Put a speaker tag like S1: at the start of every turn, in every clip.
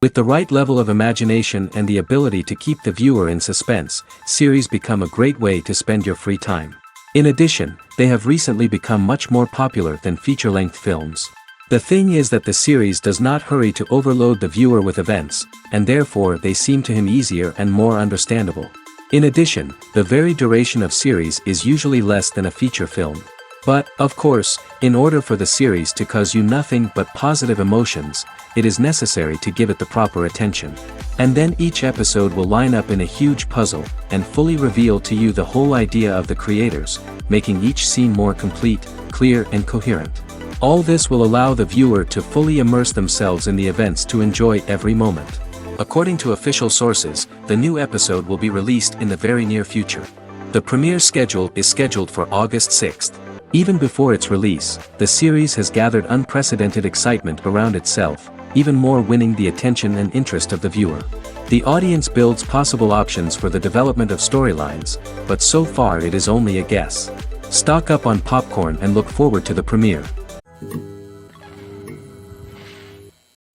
S1: With the right level of imagination and the ability to keep the viewer in suspense, series become a great way to spend your free time. In addition, they have recently become much more popular than feature-length films. The thing is that the series does not hurry to overload the viewer with events, and therefore they seem to him easier and more understandable. In addition, the very duration of series is usually less than a feature film. But, of course, in order for the series to cause you nothing but positive emotions, it is necessary to give it the proper attention. And then each episode will line up in a huge puzzle, and fully reveal to you the whole idea of the creators, making each scene more complete, clear and coherent. All this will allow the viewer to fully immerse themselves in the events to enjoy every moment. According to official sources, the new episode will be released in the very near future. The premiere schedule is scheduled for August 6th. Even before its release, the series has gathered unprecedented excitement around itself, even more winning the attention and interest of the viewer. The audience builds possible options for the development of storylines, but so far it is only a guess. Stock up on popcorn and look forward to the premiere.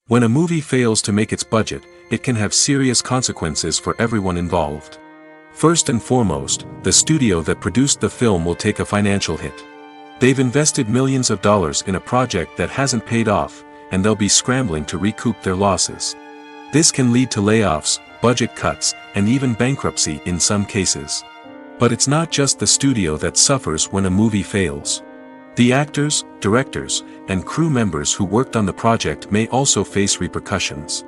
S1: When a movie fails to make its budget, it can have serious consequences for everyone involved. First and foremost, the studio that produced the film will take a financial hit. They've invested millions of dollars in a project that hasn't paid off, and they'll be scrambling to recoup their losses. This can lead to layoffs, budget cuts, and even bankruptcy in some cases. But it's not just the studio that suffers when a movie fails. The actors, directors, and crew members who worked on the project may also face repercussions.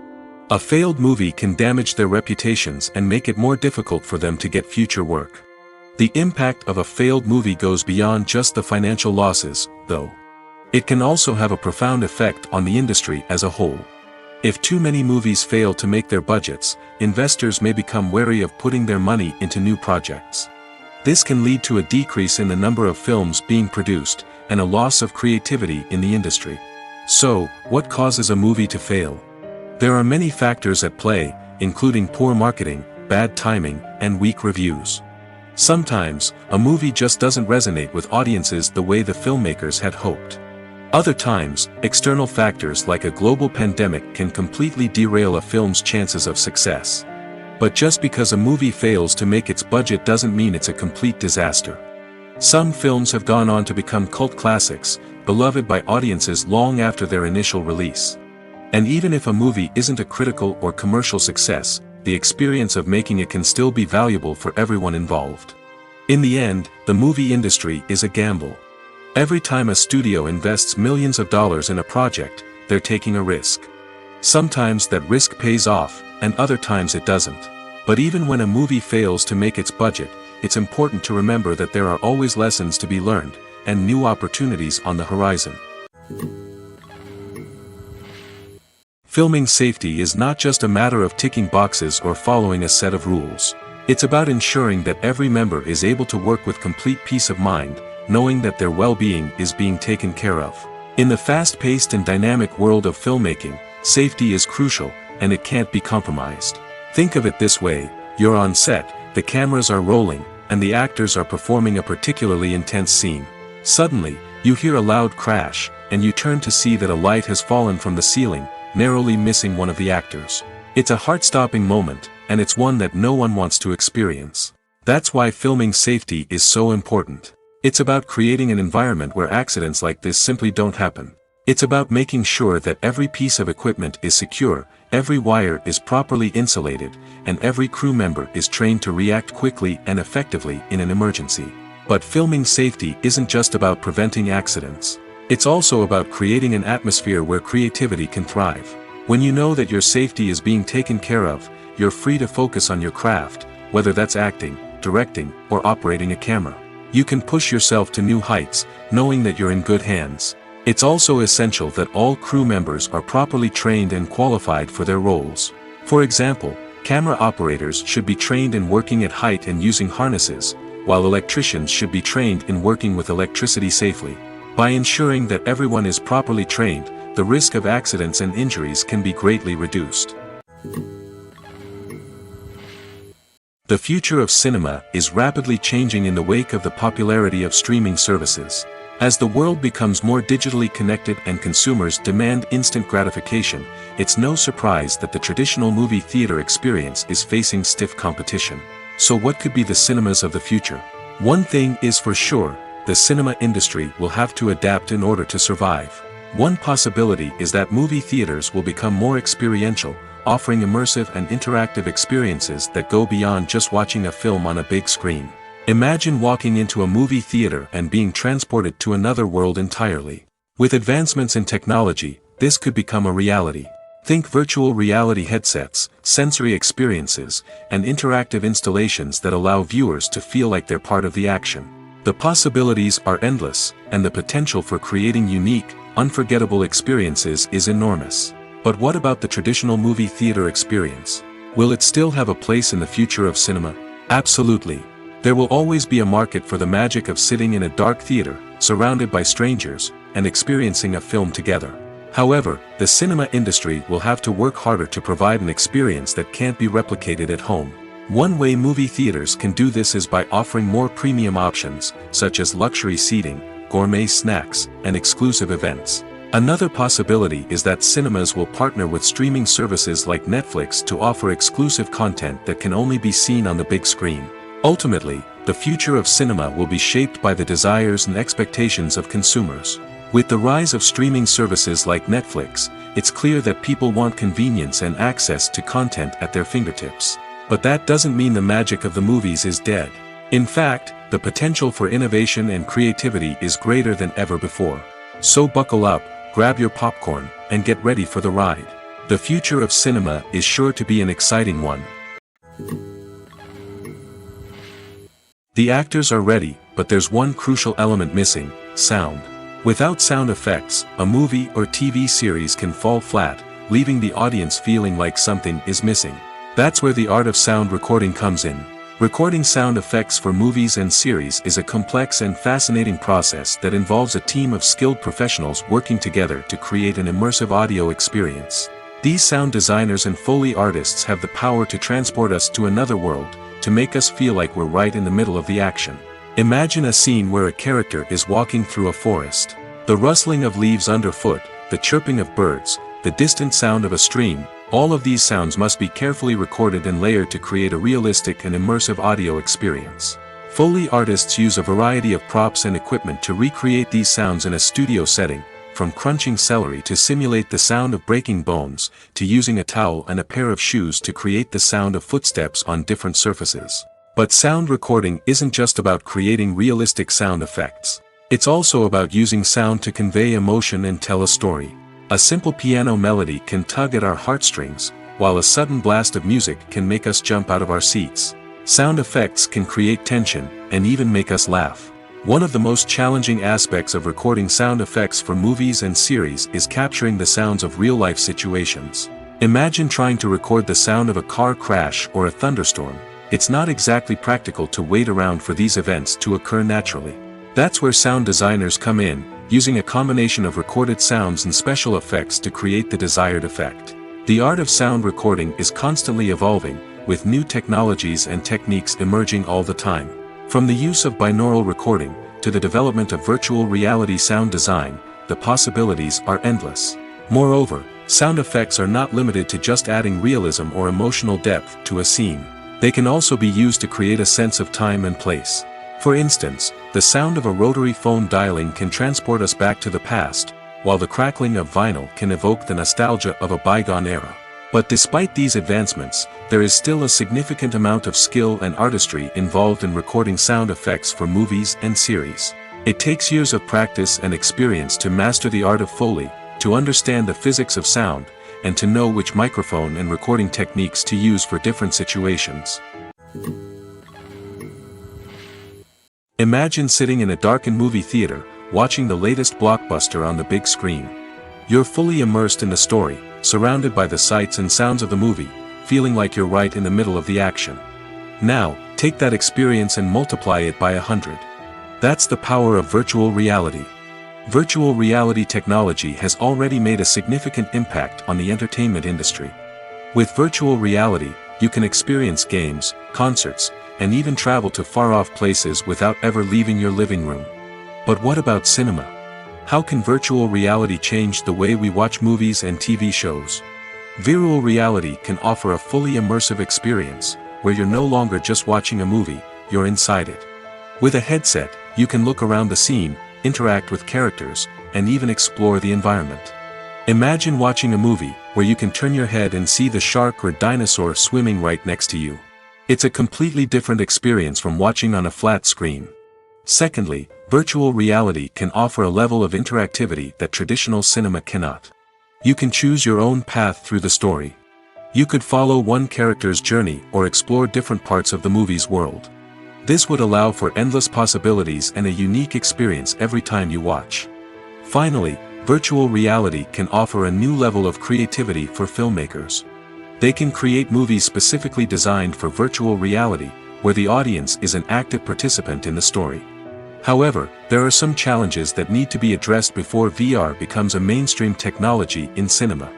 S1: A failed movie can damage their reputations and make it more difficult for them to get future work. The impact of a failed movie goes beyond just the financial losses, though. It can also have a profound effect on the industry as a whole. If too many movies fail to make their budgets, investors may become wary of putting their money into new projects. This can lead to a decrease in the number of films being produced, and a loss of creativity in the industry. So, what causes a movie to fail? There are many factors at play, including poor marketing, bad timing, and weak reviews. Sometimes, a movie just doesn't resonate with audiences the way the filmmakers had hoped. Other times, external factors like a global pandemic can completely derail a film's chances of success. But just because a movie fails to make its budget doesn't mean it's a complete disaster. Some films have gone on to become cult classics, beloved by audiences long after their initial release. And even if a movie isn't a critical or commercial success, the experience of making it can still be valuable for everyone involved. In the end, the movie industry is a gamble. Every time a studio invests millions of dollars in a project, they're taking a risk. Sometimes that risk pays off, and other times it doesn't. But even when a movie fails to make its budget, it's important to remember that there are always lessons to be learned, and new opportunities on the horizon. Filming safety is not just a matter of ticking boxes or following a set of rules. It's about ensuring that every member is able to work with complete peace of mind, knowing that their well-being is being taken care of. In the fast-paced and dynamic world of filmmaking, safety is crucial, and it can't be compromised. Think of it this way: you're on set, the cameras are rolling, and the actors are performing a particularly intense scene. Suddenly, you hear a loud crash, and you turn to see that a light has fallen from the ceiling, narrowly missing one of the actors. It's a heart-stopping moment, and it's one that no one wants to experience. That's why filming safety is so important. It's about creating an environment where accidents like this simply don't happen. It's about making sure that every piece of equipment is secure, every wire is properly insulated, and every crew member is trained to react quickly and effectively in an emergency. But filming safety isn't just about preventing accidents. It's also about creating an atmosphere where creativity can thrive. When you know that your safety is being taken care of, you're free to focus on your craft, whether that's acting, directing, or operating a camera. You can push yourself to new heights, knowing that you're in good hands. It's also essential that all crew members are properly trained and qualified for their roles. For example, camera operators should be trained in working at height and using harnesses, while electricians should be trained in working with electricity safely. By ensuring that everyone is properly trained, the risk of accidents and injuries can be greatly reduced. The future of cinema is rapidly changing in the wake of the popularity of streaming services. As the world becomes more digitally connected and consumers demand instant gratification, it's no surprise that the traditional movie theater experience is facing stiff competition. So what could be the cinemas of the future? One thing is for sure, the cinema industry will have to adapt in order to survive. One possibility is that movie theaters will become more experiential, offering immersive and interactive experiences that go beyond just watching a film on a big screen. Imagine walking into a movie theater and being transported to another world entirely. With advancements in technology, this could become a reality. Think virtual reality headsets, sensory experiences, and interactive installations that allow viewers to feel like they're part of the action. The possibilities are endless, and the potential for creating unique, unforgettable experiences is enormous. But what about the traditional movie theater experience? Will it still have a place in the future of cinema? Absolutely. There will always be a market for the magic of sitting in a dark theater, surrounded by strangers, and experiencing a film together. However, the cinema industry will have to work harder to provide an experience that can't be replicated at home. One way movie theaters can do this is by offering more premium options, such as luxury seating, gourmet snacks, and exclusive events. Another possibility is that cinemas will partner with streaming services like Netflix to offer exclusive content that can only be seen on the big screen. Ultimately, the future of cinema will be shaped by the desires and expectations of consumers. With the rise of streaming services like Netflix, it's clear that people want convenience and access to content at their fingertips. But that doesn't mean the magic of the movies is dead. In fact, the potential for innovation and creativity is greater than ever before. So buckle up, grab your popcorn, and get ready for the ride. The future of cinema is sure to be an exciting one. The actors are ready, but there's one crucial element missing: sound. Without sound effects, a movie or TV series can fall flat, leaving the audience feeling like something is missing. That's where the art of sound recording comes in. Recording sound effects for movies and series is a complex and fascinating process that involves a team of skilled professionals working together to create an immersive audio experience. These sound designers and Foley artists have the power to transport us to another world, to make us feel like we're right in the middle of the action. Imagine a scene where a character is walking through a forest. The rustling of leaves underfoot, the chirping of birds, the distant sound of a stream, all of these sounds must be carefully recorded and layered to create a realistic and immersive audio experience. Foley artists use a variety of props and equipment to recreate these sounds in a studio setting, from crunching celery to simulate the sound of breaking bones, to using a towel and a pair of shoes to create the sound of footsteps on different surfaces. But sound recording isn't just about creating realistic sound effects. It's also about using sound to convey emotion and tell a story. A simple piano melody can tug at our heartstrings, while a sudden blast of music can make us jump out of our seats. Sound effects can create tension, and even make us laugh. One of the most challenging aspects of recording sound effects for movies and series is capturing the sounds of real-life situations. Imagine trying to record the sound of a car crash or a thunderstorm. It's not exactly practical to wait around for these events to occur naturally. That's where sound designers come in, using a combination of recorded sounds and special effects to create the desired effect. The art of sound recording is constantly evolving, with new technologies and techniques emerging all the time. From the use of binaural recording, to the development of virtual reality sound design, the possibilities are endless. Moreover, sound effects are not limited to just adding realism or emotional depth to a scene. They can also be used to create a sense of time and place. For instance, the sound of a rotary phone dialing can transport us back to the past, while the crackling of vinyl can evoke the nostalgia of a bygone era. But despite these advancements, there is still a significant amount of skill and artistry involved in recording sound effects for movies and series. It takes years of practice and experience to master the art of Foley, to understand the physics of sound, and to know which microphone and recording techniques to use for different situations. Imagine sitting in a darkened movie theater, watching the latest blockbuster on the big screen. You're fully immersed in the story, surrounded by the sights and sounds of the movie, feeling like you're right in the middle of the action. Now, take that experience and multiply it by 100. That's the power of virtual reality. Virtual reality technology has already made a significant impact on the entertainment industry. With virtual reality, you can experience games, concerts, and even travel to far-off places without ever leaving your living room. But what about cinema? How can virtual reality change the way we watch movies and TV shows? Virtual reality can offer a fully immersive experience, where you're no longer just watching a movie, you're inside it. With a headset, you can look around the scene, interact with characters, and even explore the environment. Imagine watching a movie where you can turn your head and see the shark or dinosaur swimming right next to you. It's a completely different experience from watching on a flat screen. Secondly, virtual reality can offer a level of interactivity that traditional cinema cannot. You can choose your own path through the story. You could follow one character's journey or explore different parts of the movie's world. This would allow for endless possibilities and a unique experience every time you watch. Finally, virtual reality can offer a new level of creativity for filmmakers. They can create movies specifically designed for virtual reality, where the audience is an active participant in the story. However, there are some challenges that need to be addressed before VR becomes a mainstream technology in cinema.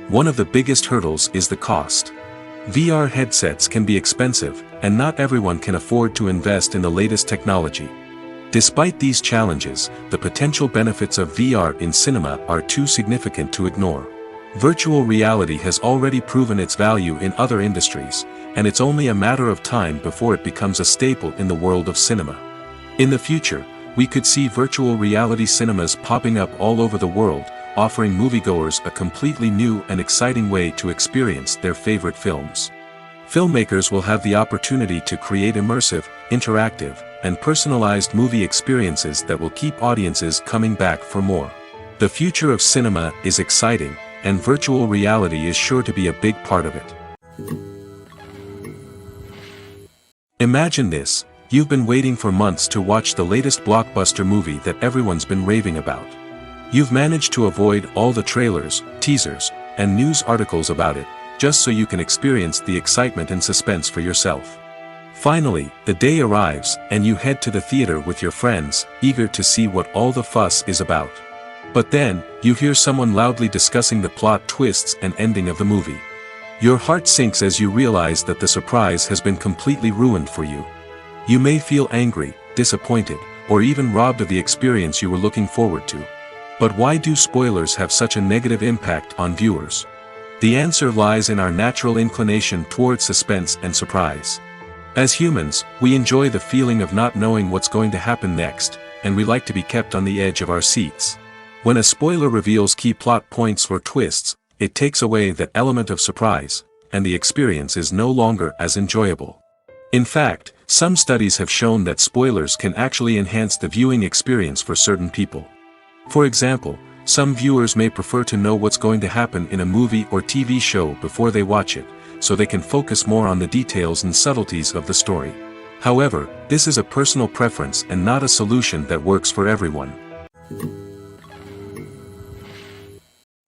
S1: One of the biggest hurdles is the cost. VR headsets can be expensive, and not everyone can afford to invest in the latest technology. Despite these challenges, the potential benefits of VR in cinema are too significant to ignore. Virtual reality has already proven its value in other industries, and it's only a matter of time before it becomes a staple in the world of cinema. In the future, we could see virtual reality cinemas popping up all over the world, offering moviegoers a completely new and exciting way to experience their favorite films. Filmmakers will have the opportunity to create immersive, interactive, and personalized movie experiences that will keep audiences coming back for more. The future of cinema is exciting, and virtual reality is sure to be a big part of it. Imagine this: you've been waiting for months to watch the latest blockbuster movie that everyone's been raving about. You've managed to avoid all the trailers, teasers, and news articles about it, just so you can experience the excitement and suspense for yourself. Finally, the day arrives, and you head to the theater with your friends, eager to see what all the fuss is about. But then, you hear someone loudly discussing the plot twists and ending of the movie. Your heart sinks as you realize that the surprise has been completely ruined for you. You may feel angry, disappointed, or even robbed of the experience you were looking forward to. But why do spoilers have such a negative impact on viewers? The answer lies in our natural inclination towards suspense and surprise. As humans, we enjoy the feeling of not knowing what's going to happen next, and we like to be kept on the edge of our seats. When a spoiler reveals key plot points or twists, it takes away that element of surprise, and the experience is no longer as enjoyable. In fact, some studies have shown that spoilers can actually enhance the viewing experience for certain people. For example, some viewers may prefer to know what's going to happen in a movie or TV show before they watch it, so they can focus more on the details and subtleties of the story. However, this is a personal preference and not a solution that works for everyone.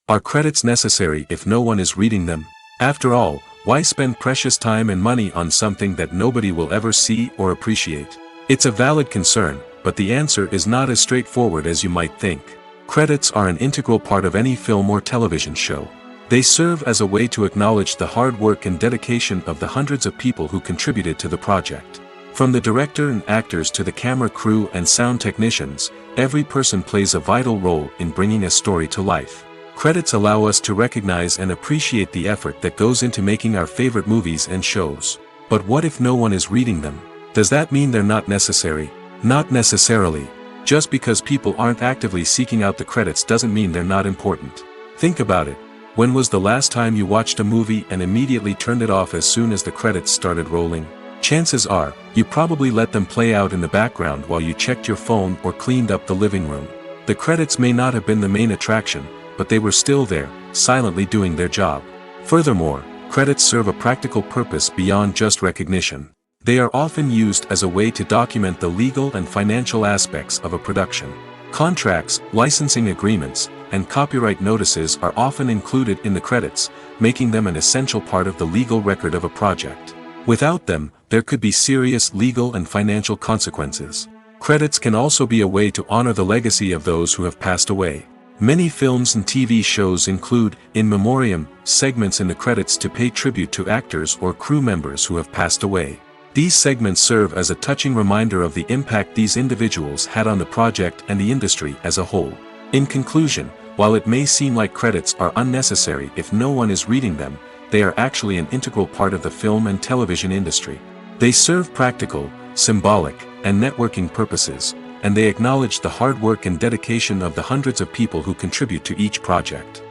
S1: Are credits necessary if no one is reading them? After all, why spend precious time and money on something that nobody will ever see or appreciate? It's a valid concern, but the answer is not as straightforward as you might think. Credits are an integral part of any film or television show. They serve as a way to acknowledge the hard work and dedication of the hundreds of people who contributed to the project. From the director and actors to the camera crew and sound technicians, every person plays a vital role in bringing a story to life. Credits allow us to recognize and appreciate the effort that goes into making our favorite movies and shows. But what if no one is reading them? Does that mean they're not necessary? Not necessarily. Just because people aren't actively seeking out the credits doesn't mean they're not important. Think about it. When was the last time you watched a movie and immediately turned it off as soon as the credits started rolling? Chances are, you probably let them play out in the background while you checked your phone or cleaned up the living room. The credits may not have been the main attraction, but they were still there, silently doing their job. Furthermore, credits serve a practical purpose beyond just recognition. They are often used as a way to document the legal and financial aspects of a production. Contracts, licensing agreements, and copyright notices are often included in the credits, making them an essential part of the legal record of a project. Without them, there could be serious legal and financial consequences. Credits can also be a way to honor the legacy of those who have passed away. Many films and TV shows include, in memoriam, segments in the credits to pay tribute to actors or crew members who have passed away. These segments serve as a touching reminder of the impact these individuals had on the project and the industry as a whole. In conclusion, while it may seem like credits are unnecessary if no one is reading them, they are actually an integral part of the film and television industry. They serve practical, symbolic, and networking purposes, and they acknowledge the hard work and dedication of the hundreds of people who contribute to each project.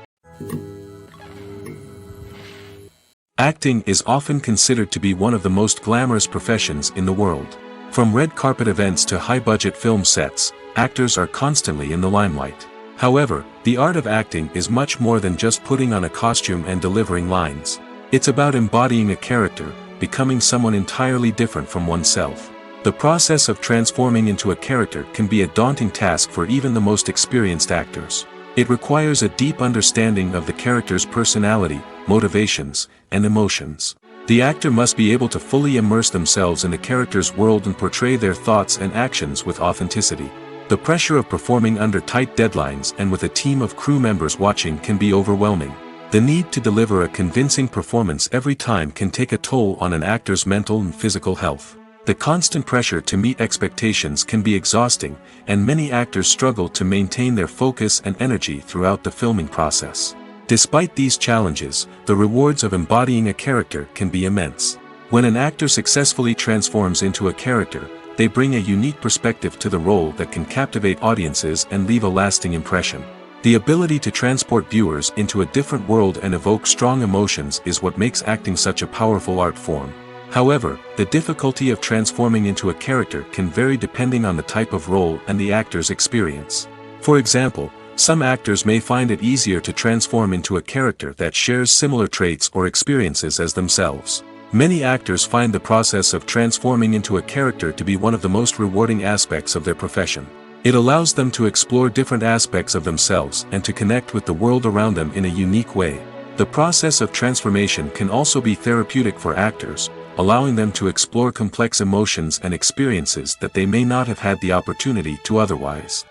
S1: Acting is often considered to be one of the most glamorous professions in the world. From red carpet events to high-budget film sets, actors are constantly in the limelight. However, the art of acting is much more than just putting on a costume and delivering lines. It's about embodying a character, becoming someone entirely different from oneself. The process of transforming into a character can be a daunting task for even the most experienced actors. It requires a deep understanding of the character's personality, motivations, and emotions. The actor must be able to fully immerse themselves in the character's world and portray their thoughts and actions with authenticity. The pressure of performing under tight deadlines and with a team of crew members watching can be overwhelming. The need to deliver a convincing performance every time can take a toll on an actor's mental and physical health. The constant pressure to meet expectations can be exhausting, and many actors struggle to maintain their focus and energy throughout the filming process. Despite these challenges, the rewards of embodying a character can be immense. When an actor successfully transforms into a character, they bring a unique perspective to the role that can captivate audiences and leave a lasting impression. The ability to transport viewers into a different world and evoke strong emotions is what makes acting such a powerful art form. However, the difficulty of transforming into a character can vary depending on the type of role and the actor's experience. For example, some actors may find it easier to transform into a character that shares similar traits or experiences as themselves. Many actors find the process of transforming into a character to be one of the most rewarding aspects of their profession. It allows them to explore different aspects of themselves and to connect with the world around them in a unique way. The process of transformation can also be therapeutic for actors, allowing them to explore complex emotions and experiences that they may not have had the opportunity to otherwise.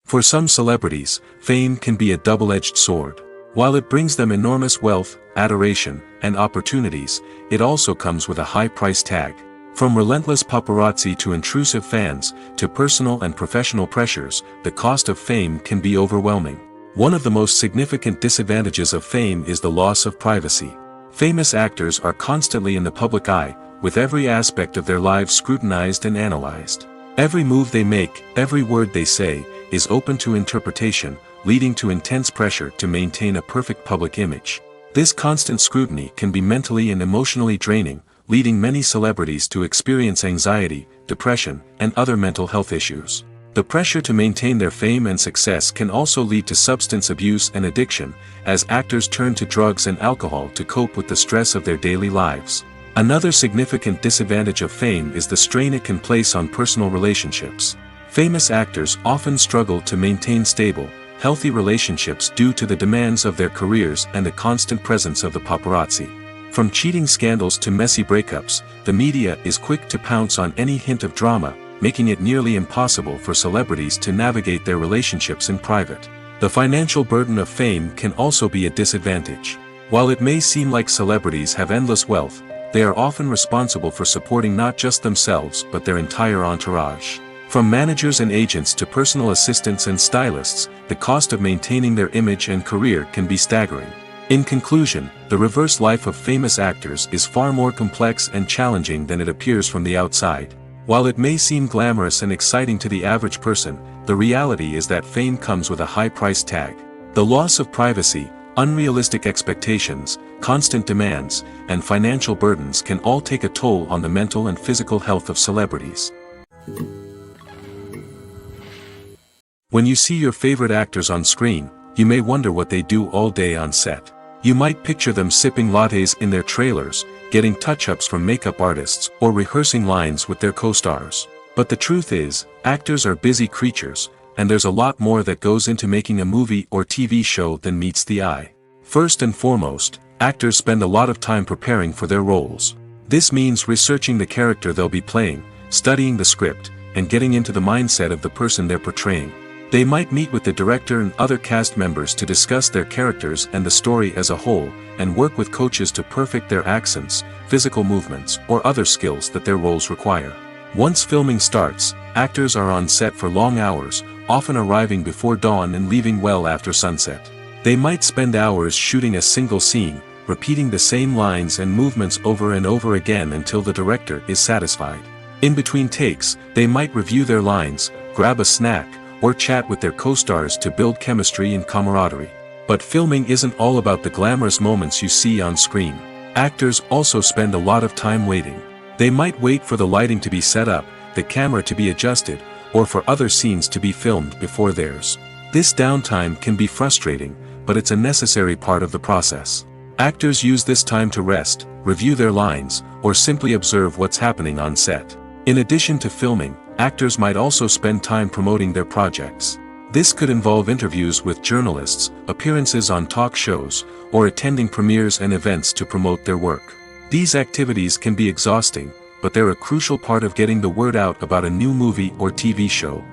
S1: For some celebrities, fame can be a double-edged sword. While it brings them enormous wealth, adoration, and opportunities, it also comes with a high price tag. From relentless paparazzi to intrusive fans, to personal and professional pressures, the cost of fame can be overwhelming. One of the most significant disadvantages of fame is the loss of privacy. Famous actors are constantly in the public eye, with every aspect of their lives scrutinized and analyzed. Every move they make, every word they say, is open to interpretation, leading to intense pressure to maintain a perfect public image. This constant scrutiny can be mentally and emotionally draining, leading many celebrities to experience anxiety, depression, and other mental health issues. The pressure to maintain their fame and success can also lead to substance abuse and addiction, as actors turn to drugs and alcohol to cope with the stress of their daily lives. Another significant disadvantage of fame is the strain it can place on personal relationships. Famous actors often struggle to maintain stable, healthy relationships due to the demands of their careers and the constant presence of the paparazzi. From cheating scandals to messy breakups, the media is quick to pounce on any hint of drama, making it nearly impossible for celebrities to navigate their relationships in private. The financial burden of fame can also be a disadvantage. While it may seem like celebrities have endless wealth, they are often responsible for supporting not just themselves but their entire entourage. From managers and agents to personal assistants and stylists, the cost of maintaining their image and career can be staggering. In conclusion, the reverse life of famous actors is far more complex and challenging than it appears from the outside. While it may seem glamorous and exciting to the average person, the reality is that fame comes with a high price tag. The loss of privacy, unrealistic expectations, constant demands, and financial burdens can all take a toll on the mental and physical health of celebrities. When you see your favorite actors on screen, you may wonder what they do all day on set. You might picture them sipping lattes in their trailers, getting touch-ups from makeup artists, or rehearsing lines with their co-stars. But the truth is, actors are busy creatures, and there's a lot more that goes into making a movie or TV show than meets the eye. First and foremost, actors spend a lot of time preparing for their roles. This means researching the character they'll be playing, studying the script, and getting into the mindset of the person they're portraying. They might meet with the director and other cast members to discuss their characters and the story as a whole, and work with coaches to perfect their accents, physical movements, or other skills that their roles require. Once filming starts, actors are on set for long hours, often arriving before dawn and leaving well after sunset. They might spend hours shooting a single scene, repeating the same lines and movements over and over again until the director is satisfied. In between takes, they might review their lines, grab a snack, or chat with their co-stars to build chemistry and camaraderie. But filming isn't all about the glamorous moments you see on screen. Actors also spend a lot of time waiting. They might wait for the lighting to be set up, the camera to be adjusted, or for other scenes to be filmed before theirs. This downtime can be frustrating, but it's a necessary part of the process. Actors use this time to rest, review their lines, or simply observe what's happening on set. In addition to filming, actors might also spend time promoting their projects. This could involve interviews with journalists, appearances on talk shows, or attending premieres and events to promote their work. These activities can be exhausting, but they're a crucial part of getting the word out about a new movie or TV show.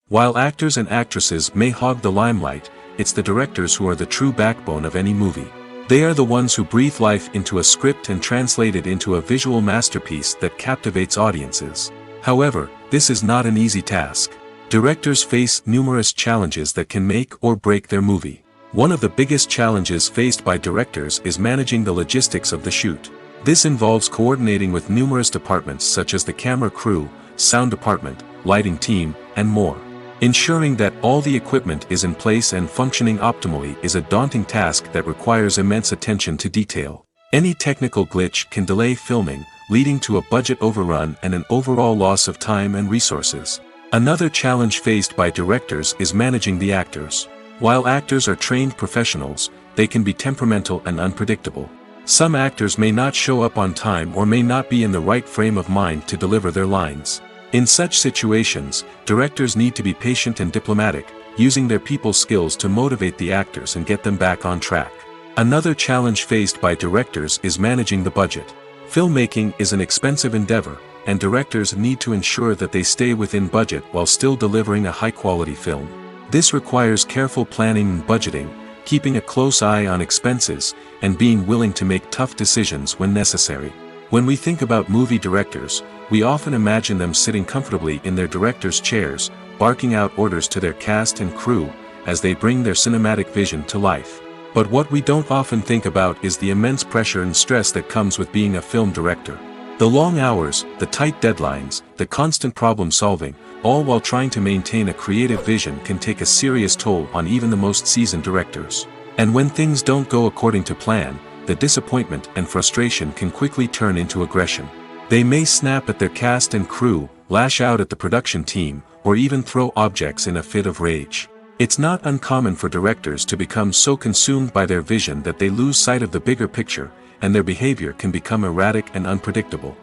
S1: While actors and actresses may hog the limelight, it's the directors who are the true backbone of any movie. They are the ones who breathe life into a script and translate it into a visual masterpiece that captivates audiences. However, this is not an easy task. Directors face numerous challenges that can make or break their movie. One of the biggest challenges faced by directors is managing the logistics of the shoot. This involves coordinating with numerous departments such as the camera crew, sound department, lighting team, and more. Ensuring that all the equipment is in place and functioning optimally is a daunting task that requires immense attention to detail. Any technical glitch can delay filming, leading to a budget overrun and an overall loss of time and resources. Another challenge faced by directors is managing the actors. While actors are trained professionals, they can be temperamental and unpredictable. Some actors may not show up on time or may not be in the right frame of mind to deliver their lines. In such situations, directors need to be patient and diplomatic, using their people skills to motivate the actors and get them back on track. Another challenge faced by directors is managing the budget. Filmmaking is an expensive endeavor, and directors need to ensure that they stay within budget while still delivering a high-quality film. This requires careful planning and budgeting, keeping a close eye on expenses, and being willing to make tough decisions when necessary. When we think about movie directors, we often imagine them sitting comfortably in their director's chairs, barking out orders to their cast and crew, as they bring their cinematic vision to life. But what we don't often think about is the immense pressure and stress that comes with being a film director. The long hours, the tight deadlines, the constant problem solving, all while trying to maintain a creative vision can take a serious toll on even the most seasoned directors. And when things don't go according to plan, the disappointment and frustration can quickly turn into aggression. They may snap at their cast and crew, lash out at the production team, or even throw objects in a fit of rage. It's not uncommon for directors to become so consumed by their vision that they lose sight of the bigger picture, and their behavior can become erratic and unpredictable.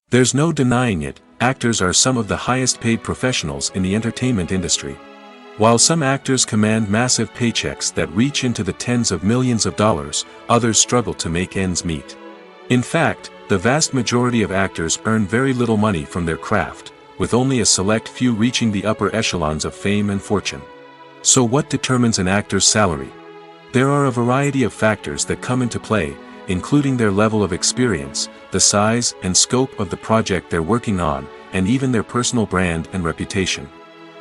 S1: There's no denying it, actors are some of the highest paid professionals in the entertainment industry. While some actors command massive paychecks that reach into the tens of millions of dollars, others struggle to make ends meet. In fact, the vast majority of actors earn very little money from their craft, with only a select few reaching the upper echelons of fame and fortune. So what determines an actor's salary? There are a variety of factors that come into play, including their level of experience, the size and scope of the project they're working on, and even their personal brand and reputation.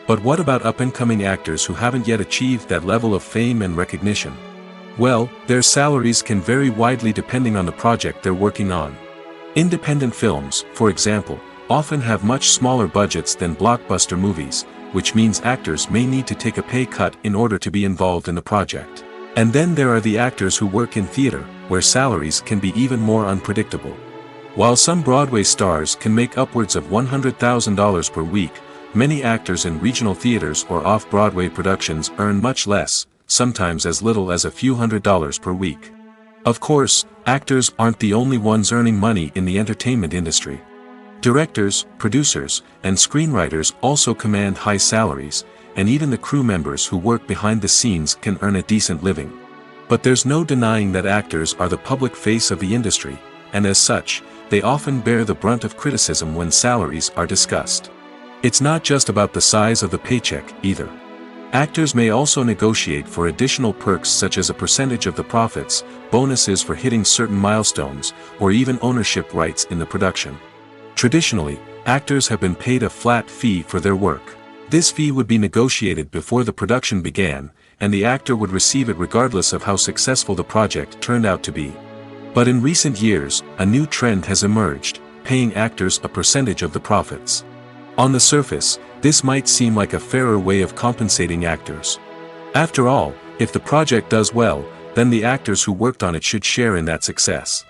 S1: But what about up-and-coming actors who haven't yet achieved that level of fame and recognition? Well, their salaries can vary widely depending on the project they're working on. Independent films, for example, often have much smaller budgets than blockbuster movies, which means actors may need to take a pay cut in order to be involved in the project. And then there are the actors who work in theater, where salaries can be even more unpredictable. While some Broadway stars can make upwards of $100,000 per week, many actors in regional theaters or off-Broadway productions earn much less, sometimes as little as a few $100s per week. Of course, actors aren't the only ones earning money in the entertainment industry. Directors, producers, and screenwriters also command high salaries, and even the crew members who work behind the scenes can earn a decent living. But there's no denying that actors are the public face of the industry, and as such, they often bear the brunt of criticism when salaries are discussed. It's not just about the size of the paycheck, either. Actors may also negotiate for additional perks such as a percentage of the profits, bonuses for hitting certain milestones, or even ownership rights in the production. Traditionally, actors have been paid a flat fee for their work. This fee would be negotiated before the production began, and the actor would receive it regardless of how successful the project turned out to be. But in recent years, a new trend has emerged, paying actors a percentage of the profits. On the surface, this might seem like a fairer way of compensating actors. After all, if the project does well, then the actors who worked on it should share in that success.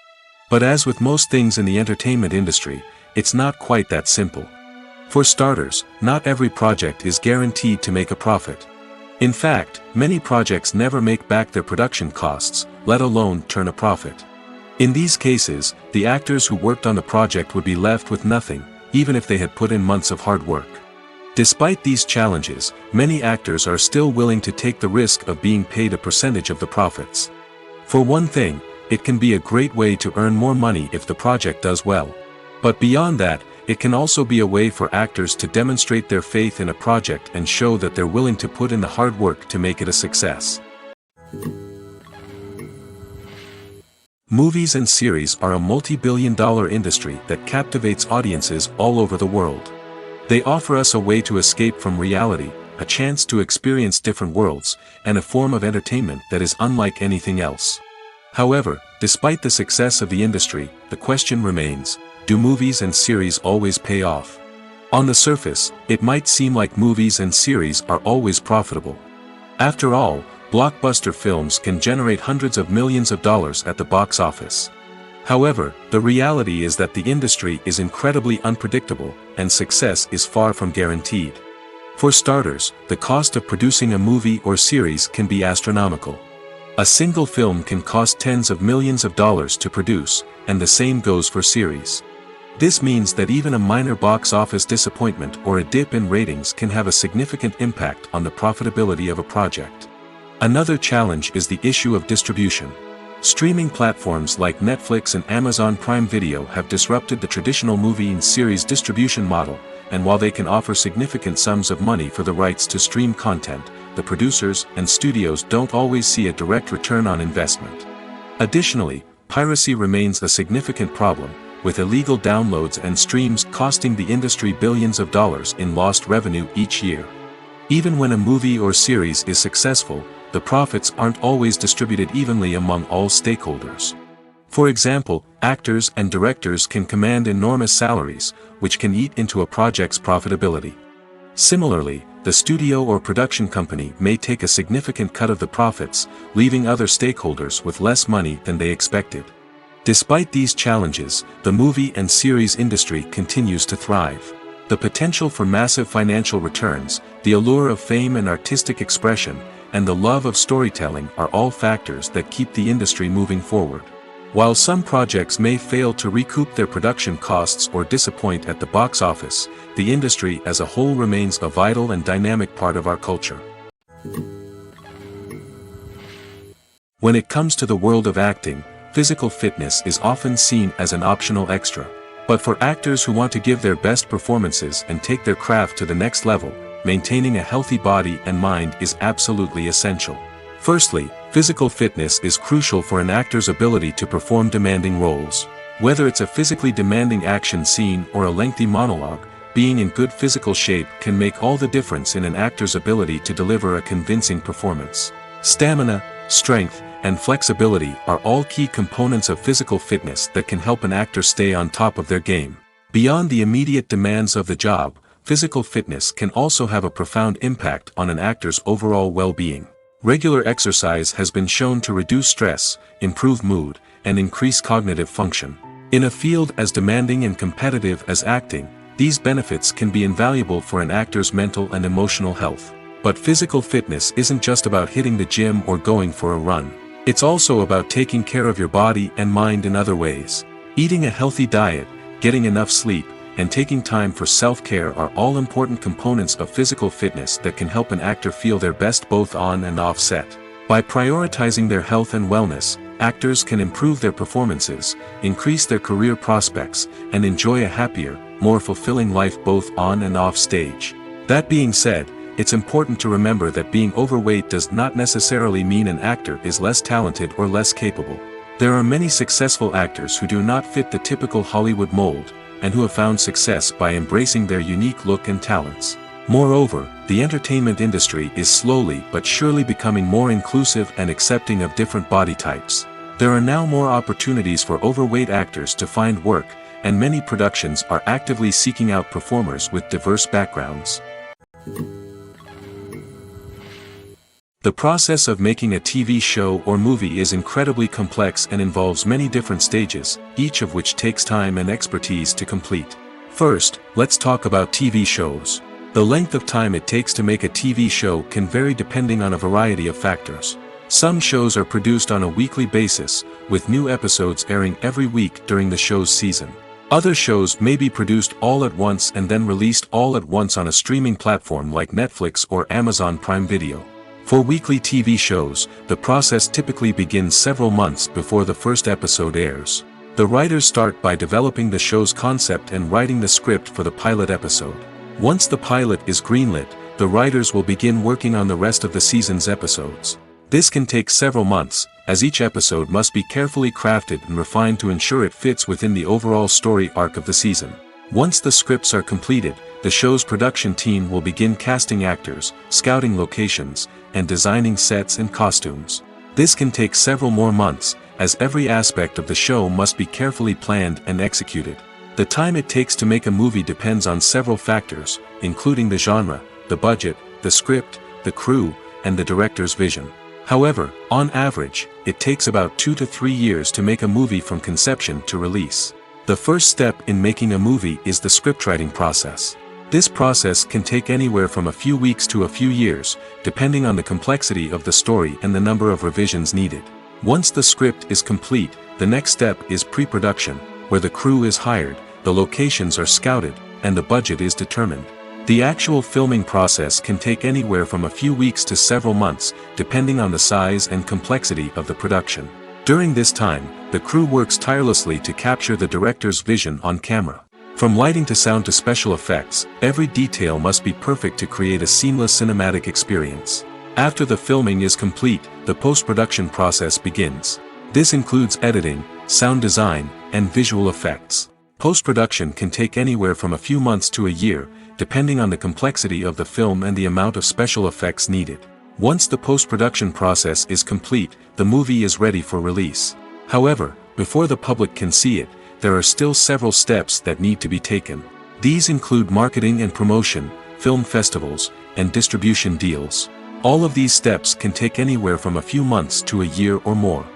S1: But as with most things in the entertainment industry, it's not quite that simple. For starters, not every project is guaranteed to make a profit. In fact, many projects never make back their production costs, let alone turn a profit. In these cases, the actors who worked on the project would be left with nothing, even if they had put in months of hard work. Despite these challenges, many actors are still willing to take the risk of being paid a percentage of the profits. For one thing, it can be a great way to earn more money if the project does well. But beyond that, it can also be a way for actors to demonstrate their faith in a project and show that they're willing to put in the hard work to make it a success. Movies and series are a multi-billion-dollar industry that captivates audiences all over the world. They offer us a way to escape from reality, a chance to experience different worlds, and a form of entertainment that is unlike anything else. However, despite the success of the industry, the question remains, do movies and series always pay off? On the surface, it might seem like movies and series are always profitable. After all, blockbuster films can generate hundreds of millions of dollars at the box office. However, the reality is that the industry is incredibly unpredictable, and success is far from guaranteed. For starters, the cost of producing a movie or series can be astronomical. A single film can cost tens of millions of dollars to produce, and the same goes for series. This means that even a minor box office disappointment or a dip in ratings can have a significant impact on the profitability of a project. Another challenge is the issue of distribution. Streaming platforms like Netflix and Amazon Prime Video have disrupted the traditional movie and series distribution model, and while they can offer significant sums of money for the rights to stream content, the producers and studios don't always see a direct return on investment. Additionally, piracy remains a significant problem, with illegal downloads and streams costing the industry billions of dollars in lost revenue each year. Even when a movie or series is successful, the profits aren't always distributed evenly among all stakeholders. For example, actors and directors can command enormous salaries, which can eat into a project's profitability. Similarly, the studio or production company may take a significant cut of the profits, leaving other stakeholders with less money than they expected. Despite these challenges, the movie and series industry continues to thrive. The potential for massive financial returns, the allure of fame and artistic expression, and the love of storytelling are all factors that keep the industry moving forward. While some projects may fail to recoup their production costs or disappoint at the box office, the industry as a whole remains a vital and dynamic part of our culture. When it comes to the world of acting, physical fitness is often seen as an optional extra. But for actors who want to give their best performances and take their craft to the next level, maintaining a healthy body and mind is absolutely essential. Firstly, physical fitness is crucial for an actor's ability to perform demanding roles. Whether it's a physically demanding action scene or a lengthy monologue, being in good physical shape can make all the difference in an actor's ability to deliver a convincing performance. Stamina, strength, and flexibility are all key components of physical fitness that can help an actor stay on top of their game. Beyond the immediate demands of the job, physical fitness can also have a profound impact on an actor's overall well-being. Regular exercise has been shown to reduce stress, improve mood, and increase cognitive function. In a field as demanding and competitive as acting, these benefits can be invaluable for an actor's mental and emotional health. But physical fitness isn't just about hitting the gym or going for a run. It's also about taking care of your body and mind in other ways. Eating a healthy diet, getting enough sleep, and taking time for self-care are all important components of physical fitness that can help an actor feel their best both on and off set. By prioritizing their health and wellness, actors can improve their performances, increase their career prospects, and enjoy a happier, more fulfilling life both on and off stage. That being said, it's important to remember that being overweight does not necessarily mean an actor is less talented or less capable. There are many successful actors who do not fit the typical Hollywood mold, and who have found success by embracing their unique look and talents. Moreover, the entertainment industry is slowly but surely becoming more inclusive and accepting of different body types. There are now more opportunities for overweight actors to find work, and many productions are actively seeking out performers with diverse backgrounds. The process of making a TV show or movie is incredibly complex and involves many different stages, each of which takes time and expertise to complete. First, let's talk about TV shows. The length of time it takes to make a TV show can vary depending on a variety of factors. Some shows are produced on a weekly basis, with new episodes airing every week during the show's season. Other shows may be produced all at once and then released all at once on a streaming platform like Netflix or Amazon Prime Video. For weekly TV shows, the process typically begins several months before the first episode airs. The writers start by developing the show's concept and writing the script for the pilot episode. Once the pilot is greenlit, the writers will begin working on the rest of the season's episodes. This can take several months, as each episode must be carefully crafted and refined to ensure it fits within the overall story arc of the season. Once the scripts are completed, the show's production team will begin casting actors, scouting locations, and designing sets and costumes. This can take several more months, as every aspect of the show must be carefully planned and executed. The time it takes to make a movie depends on several factors, including the genre, the budget, the script, the crew, and the director's vision. However, on average, it takes about 2 to 3 years to make a movie from conception to release. The first step in making a movie is the scriptwriting process. This process can take anywhere from a few weeks to a few years, depending on the complexity of the story and the number of revisions needed. Once the script is complete, the next step is pre-production, where the crew is hired, the locations are scouted, and the budget is determined. The actual filming process can take anywhere from a few weeks to several months, depending on the size and complexity of the production. During this time, the crew works tirelessly to capture the director's vision on camera. From lighting to sound to special effects, every detail must be perfect to create a seamless cinematic experience. After the filming is complete, the post-production process begins. This includes editing, sound design, and visual effects. Post-production can take anywhere from a few months to a year, depending on the complexity of the film and the amount of special effects needed. Once the post-production process is complete, the movie is ready for release. However, before the public can see it, there are still several steps that need to be taken. These include marketing and promotion, film festivals, and distribution deals. All of these steps can take anywhere from a few months to a year or more.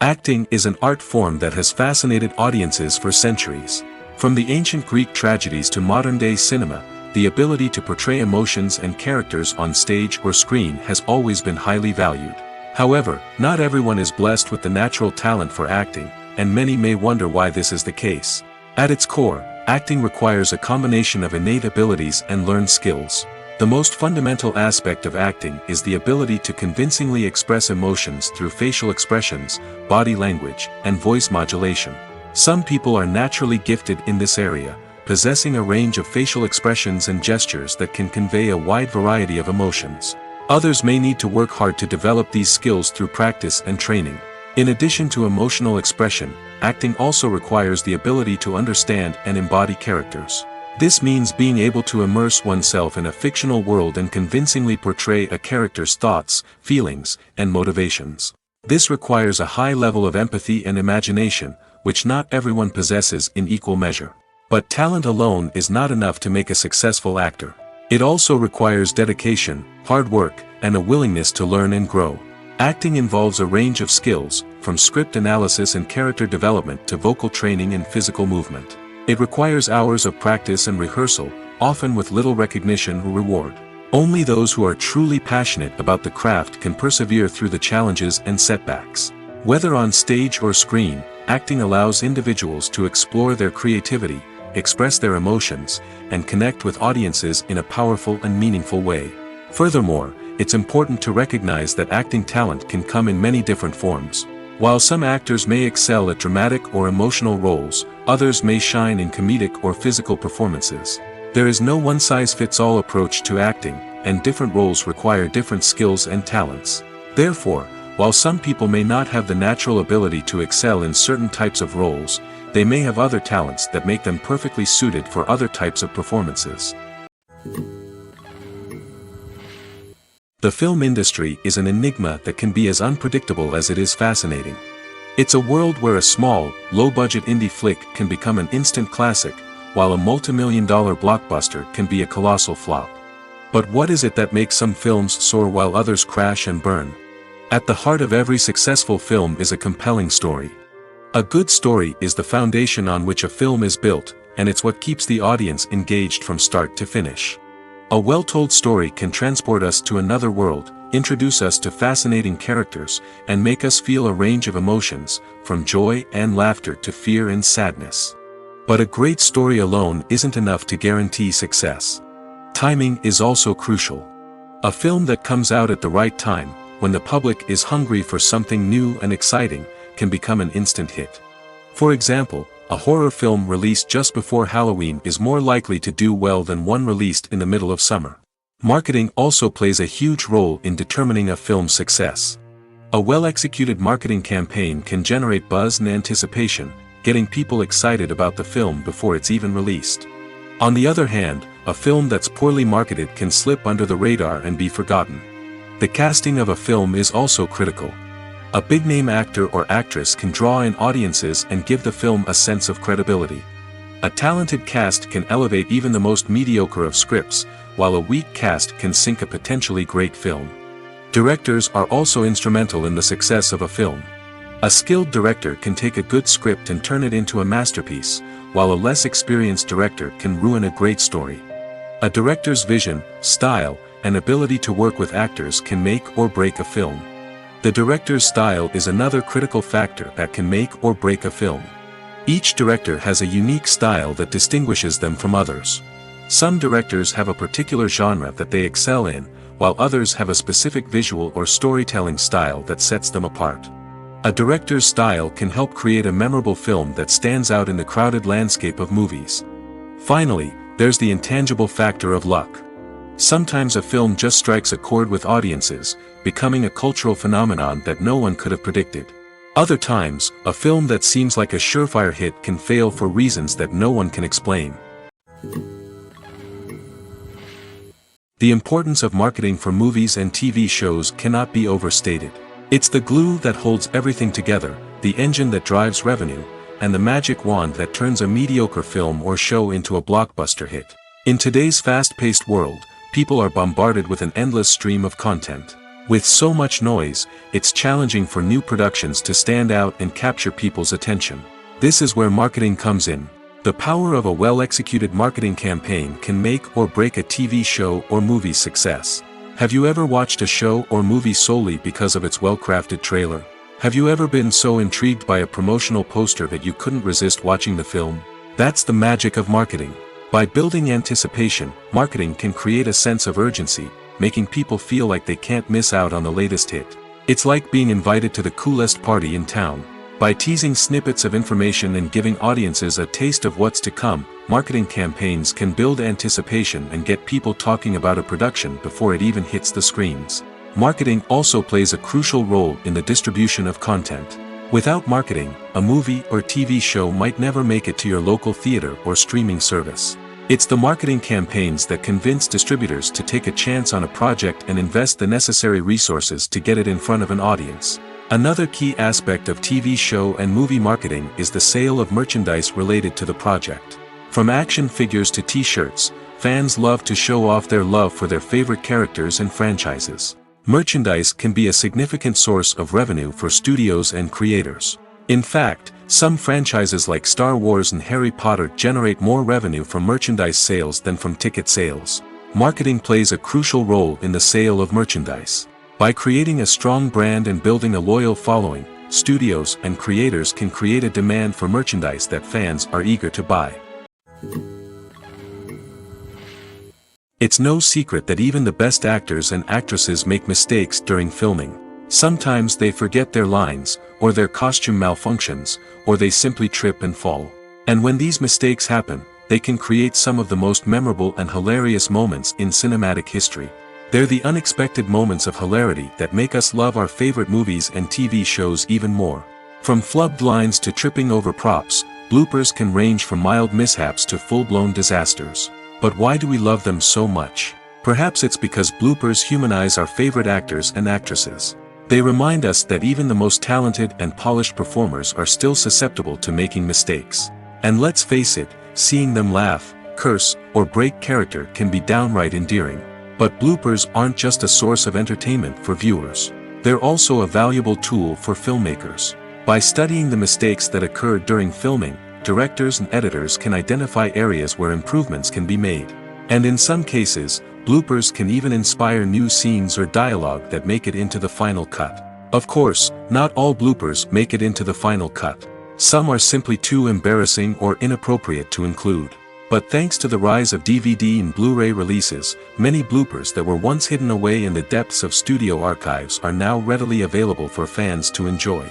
S1: Acting is an art form that has fascinated audiences for centuries. From the ancient Greek tragedies to modern-day cinema, the ability to portray emotions and characters on stage or screen has always been highly valued. However, not everyone is blessed with the natural talent for acting, and many may wonder why this is the case. At its core, acting requires a combination of innate abilities and learned skills. The most fundamental aspect of acting is the ability to convincingly express emotions through facial expressions, body language, and voice modulation. Some people are naturally gifted in this area, possessing a range of facial expressions and gestures that can convey a wide variety of emotions. Others may need to work hard to develop these skills through practice and training. In addition to emotional expression, acting also requires the ability to understand and embody characters. This means being able to immerse oneself in a fictional world and convincingly portray a character's thoughts, feelings, and motivations. This requires a high level of empathy and imagination, which not everyone possesses in equal measure. But talent alone is not enough to make a successful actor. It also requires dedication, hard work, and a willingness to learn and grow. Acting involves a range of skills, from script analysis and character development to vocal training and physical movement. It requires hours of practice and rehearsal, often with little recognition or reward. Only those who are truly passionate about the craft can persevere through the challenges and setbacks. Whether on stage or screen, acting allows individuals to explore their creativity, express their emotions, and connect with audiences in a powerful and meaningful way. Furthermore, it's important to recognize that acting talent can come in many different forms. While some actors may excel at dramatic or emotional roles, others may shine in comedic or physical performances. There is no one-size-fits-all approach to acting, and different roles require different skills and talents. Therefore, while some people may not have the natural ability to excel in certain types of roles, they may have other talents that make them perfectly suited for other types of performances. The film industry is an enigma that can be as unpredictable as it is fascinating. It's a world where a small, low-budget indie flick can become an instant classic, while a multi-million-dollar blockbuster can be a colossal flop. But what is it that makes some films soar while others crash and burn? At the heart of every successful film is a compelling story. A good story is the foundation on which a film is built, and it's what keeps the audience engaged from start to finish. A well-told story can transport us to another world, introduce us to fascinating characters, and make us feel a range of emotions, from joy and laughter to fear and sadness. But a great story alone isn't enough to guarantee success. Timing is also crucial. A film that comes out at the right time, when the public is hungry for something new and exciting, can become an instant hit. For example, a horror film released just before Halloween is more likely to do well than one released in the middle of summer. Marketing also plays a huge role in determining a film's success. A well-executed marketing campaign can generate buzz and anticipation, getting people excited about the film before it's even released. On the other hand, a film that's poorly marketed can slip under the radar and be forgotten. The casting of a film is also critical. A big-name actor or actress can draw in audiences and give the film a sense of credibility. A talented cast can elevate even the most mediocre of scripts, while a weak cast can sink a potentially great film. Directors are also instrumental in the success of a film. A skilled director can take a good script and turn it into a masterpiece, while a less experienced director can ruin a great story. A director's vision, style, and ability to work with actors can make or break a film. The director's style is another critical factor that can make or break a film. Each director has a unique style that distinguishes them from others. Some directors have a particular genre that they excel in, while others have a specific visual or storytelling style that sets them apart. A director's style can help create a memorable film that stands out in the crowded landscape of movies. Finally, there's the intangible factor of luck. Sometimes a film just strikes a chord with audiences, becoming a cultural phenomenon that no one could have predicted. Other times, a film that seems like a surefire hit can fail for reasons that no one can explain. The importance of marketing for movies and TV shows cannot be overstated. It's the glue that holds everything together, the engine that drives revenue, and the magic wand that turns a mediocre film or show into a blockbuster hit. In today's fast-paced world, people are bombarded with an endless stream of content. With so much noise, it's challenging for new productions to stand out and capture people's attention. This is where marketing comes in. The power of a well-executed marketing campaign can make or break a TV show or movie's success. Have you ever watched a show or movie solely because of its well-crafted trailer? Have you ever been so intrigued by a promotional poster that you couldn't resist watching the film? That's the magic of marketing. By building anticipation, marketing can create a sense of urgency, making people feel like they can't miss out on the latest hit. It's like being invited to the coolest party in town. By teasing snippets of information and giving audiences a taste of what's to come, marketing campaigns can build anticipation and get people talking about a production before it even hits the screens. Marketing also plays a crucial role in the distribution of content. Without marketing, a movie or TV show might never make it to your local theater or streaming service. It's the marketing campaigns that convince distributors to take a chance on a project and invest the necessary resources to get it in front of an audience. Another key aspect of TV show and movie marketing is the sale of merchandise related to the project. From action figures to t-shirts, fans love to show off their love for their favorite characters and franchises. Merchandise can be a significant source of revenue for studios and creators. In fact, some franchises like Star Wars and Harry Potter generate more revenue from merchandise sales than from ticket sales. Marketing plays a crucial role in the sale of merchandise. By creating a strong brand and building a loyal following, studios and creators can create a demand for merchandise that fans are eager to buy. It's no secret that even the best actors and actresses make mistakes during filming. Sometimes they forget their lines, or their costume malfunctions, or they simply trip and fall. And when these mistakes happen, they can create some of the most memorable and hilarious moments in cinematic history. They're the unexpected moments of hilarity that make us love our favorite movies and TV shows even more. From flubbed lines to tripping over props, bloopers can range from mild mishaps to full-blown disasters. But why do we love them so much? Perhaps it's because bloopers humanize our favorite actors and actresses. They remind us that even the most talented and polished performers are still susceptible to making mistakes. And let's face it, seeing them laugh, curse, or break character can be downright endearing. But bloopers aren't just a source of entertainment for viewers. They're also a valuable tool for filmmakers. By studying the mistakes that occurred during filming, directors and editors can identify areas where improvements can be made. And in some cases, bloopers can even inspire new scenes or dialogue that make it into the final cut. Of course, not all bloopers make it into the final cut. Some are simply too embarrassing or inappropriate to include. But thanks to the rise of DVD and Blu-ray releases, many bloopers that were once hidden away in the depths of studio archives are now readily available for fans to enjoy.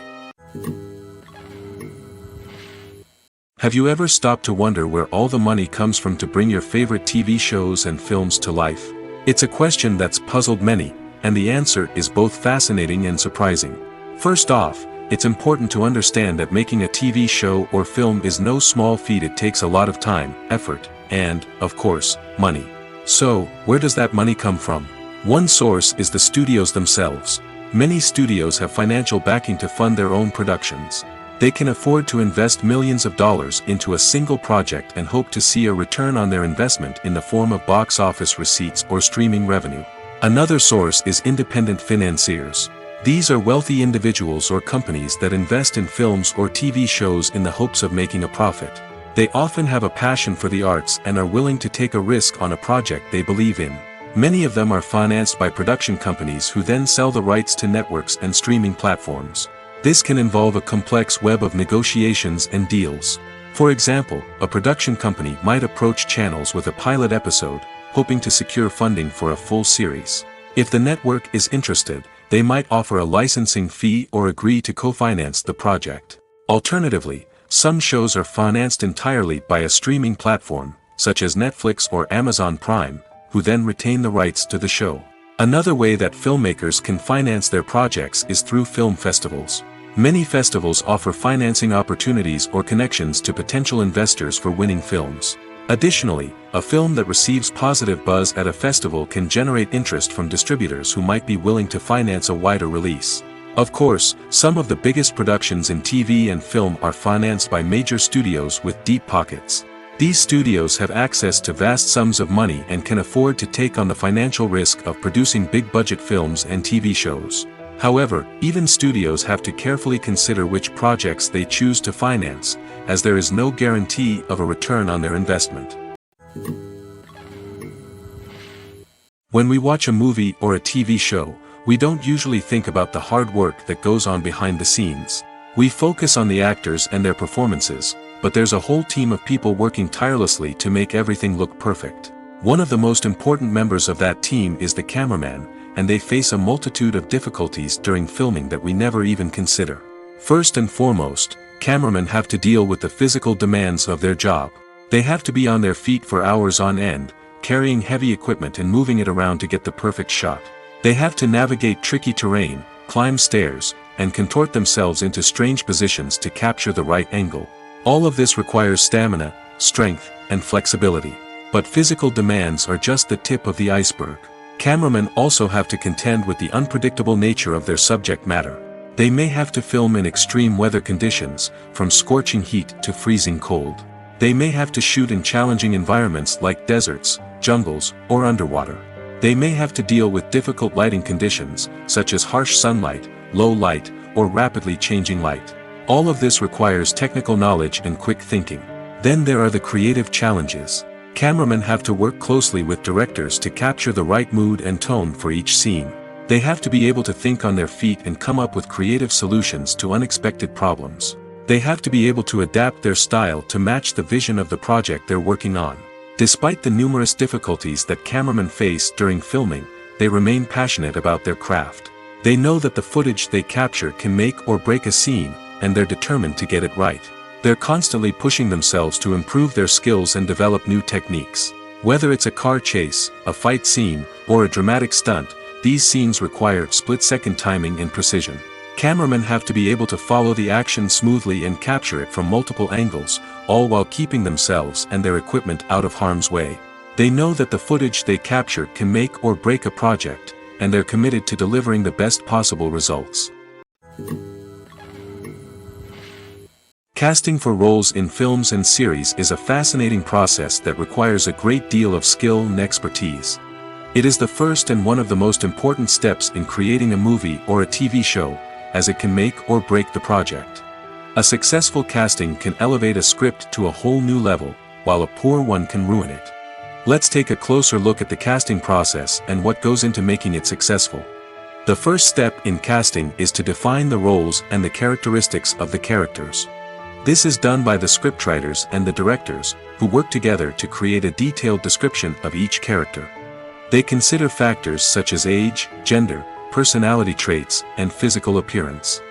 S1: Have you ever stopped to wonder where all the money comes from to bring your favorite TV shows and films to life? It's a question that's puzzled many, and the answer is both fascinating and surprising. First off, it's important to understand that making a TV show or film is no small feat. It takes a lot of time, effort, and, of course, money. So, where does that money come from? One source is the studios themselves. Many studios have financial backing to fund their own productions. They can afford to invest millions of dollars into a single project and hope to see a return on their investment in the form of box office receipts or streaming revenue. Another source is independent financiers. These are wealthy individuals or companies that invest in films or TV shows in the hopes of making a profit. They often have a passion for the arts and are willing to take a risk on a project they believe in. Many of them are financed by production companies who then sell the rights to networks and streaming platforms. This can involve a complex web of negotiations and deals. For example, a production company might approach channels with a pilot episode, hoping to secure funding for a full series. If the network is interested, they might offer a licensing fee or agree to co-finance the project. Alternatively, some shows are financed entirely by a streaming platform, such as Netflix or Amazon Prime, who then retain the rights to the show. Another way that filmmakers can finance their projects is through film festivals. Many festivals offer financing opportunities or connections to potential investors for winning films. Additionally, a film that receives positive buzz at a festival can generate interest from distributors who might be willing to finance a wider release. Of course, some of the biggest productions in TV and film are financed by major studios with deep pockets. These studios have access to vast sums of money and can afford to take on the financial risk of producing big-budget films and TV shows. However, even studios have to carefully consider which projects they choose to finance, as there is no guarantee of a return on their investment. When we watch a movie or a TV show, we don't usually think about the hard work that goes on behind the scenes. We focus on the actors and their performances, but there's a whole team of people working tirelessly to make everything look perfect. One of the most important members of that team is the cameraman, and they face a multitude of difficulties during filming that we never even consider. First and foremost, cameramen have to deal with the physical demands of their job. They have to be on their feet for hours on end, carrying heavy equipment and moving it around to get the perfect shot. They have to navigate tricky terrain, climb stairs, and contort themselves into strange positions to capture the right angle. All of this requires stamina, strength, and flexibility. But physical demands are just the tip of the iceberg. Cameramen also have to contend with the unpredictable nature of their subject matter. They may have to film in extreme weather conditions, from scorching heat to freezing cold. They may have to shoot in challenging environments like deserts, jungles, or underwater. They may have to deal with difficult lighting conditions, such as harsh sunlight, low light, or rapidly changing light. All of this requires technical knowledge and quick thinking. Then there are the creative challenges. Cameramen have to work closely with directors to capture the right mood and tone for each scene. They have to be able to think on their feet and come up with creative solutions to unexpected problems. They have to be able to adapt their style to match the vision of the project they're working on. Despite the numerous difficulties that cameramen face during filming, they remain passionate about their craft. They know that the footage they capture can make or break a scene, and they're determined to get it right. They're constantly pushing themselves to improve their skills and develop new techniques. Whether it's a car chase, a fight scene, or a dramatic stunt, these scenes require split-second timing and precision. Cameramen have to be able to follow the action smoothly and capture it from multiple angles, all while keeping themselves and their equipment out of harm's way. They know that the footage they capture can make or break a project, and they're committed to delivering the best possible results. Casting for roles in films and series is a fascinating process that requires a great deal of skill and expertise. It is the first and one of the most important steps in creating a movie or a TV show, as it can make or break the project. A successful casting can elevate a script to a whole new level, while a poor one can ruin it. Let's take a closer look at the casting process and what goes into making it successful. The first step in casting is to define the roles and the characteristics of the characters. This is done by the scriptwriters and the directors, who work together to create a detailed description of each character. They consider factors such as age, gender, personality traits, and physical appearance.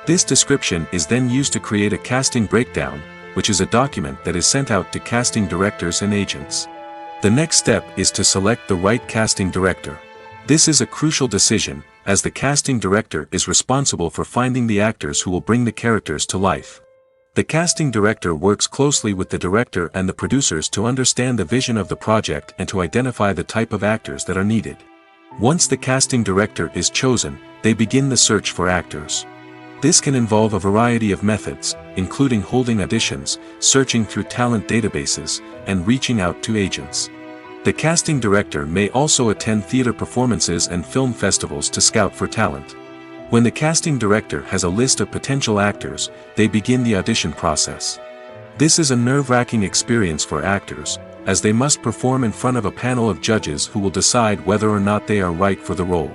S1: This description is then used to create a casting breakdown, which is a document that is sent out to casting directors and agents. The next step is to select the right casting director. This is a crucial decision, as the casting director is responsible for finding the actors who will bring the characters to life. The casting director works closely with the director and the producers to understand the vision of the project and to identify the type of actors that are needed. Once the casting director is chosen, they begin the search for actors. This can involve a variety of methods, including holding auditions, searching through talent databases, and reaching out to agents. The casting director may also attend theater performances and film festivals to scout for talent. When the casting director has a list of potential actors, they begin the audition process. This is a nerve-wracking experience for actors, as they must perform in front of a panel of judges who will decide whether or not they are right for the role.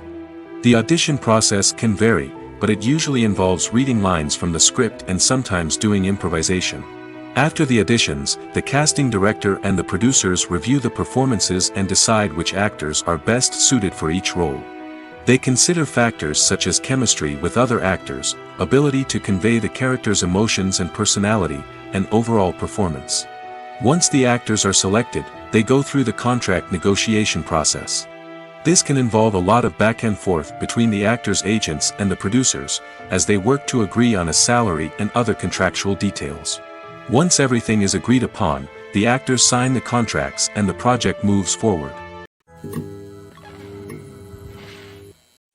S1: The audition process can vary, but it usually involves reading lines from the script and sometimes doing improvisation. After the auditions, the casting director and the producers review the performances and decide which actors are best suited for each role. They consider factors such as chemistry with other actors, ability to convey the character's emotions and personality, and overall performance. Once the actors are selected, they go through the contract negotiation process. This can involve a lot of back and forth between the actors' agents and the producers, as they work to agree on a salary and other contractual details. Once everything is agreed upon, the actors sign the contracts and the project moves forward.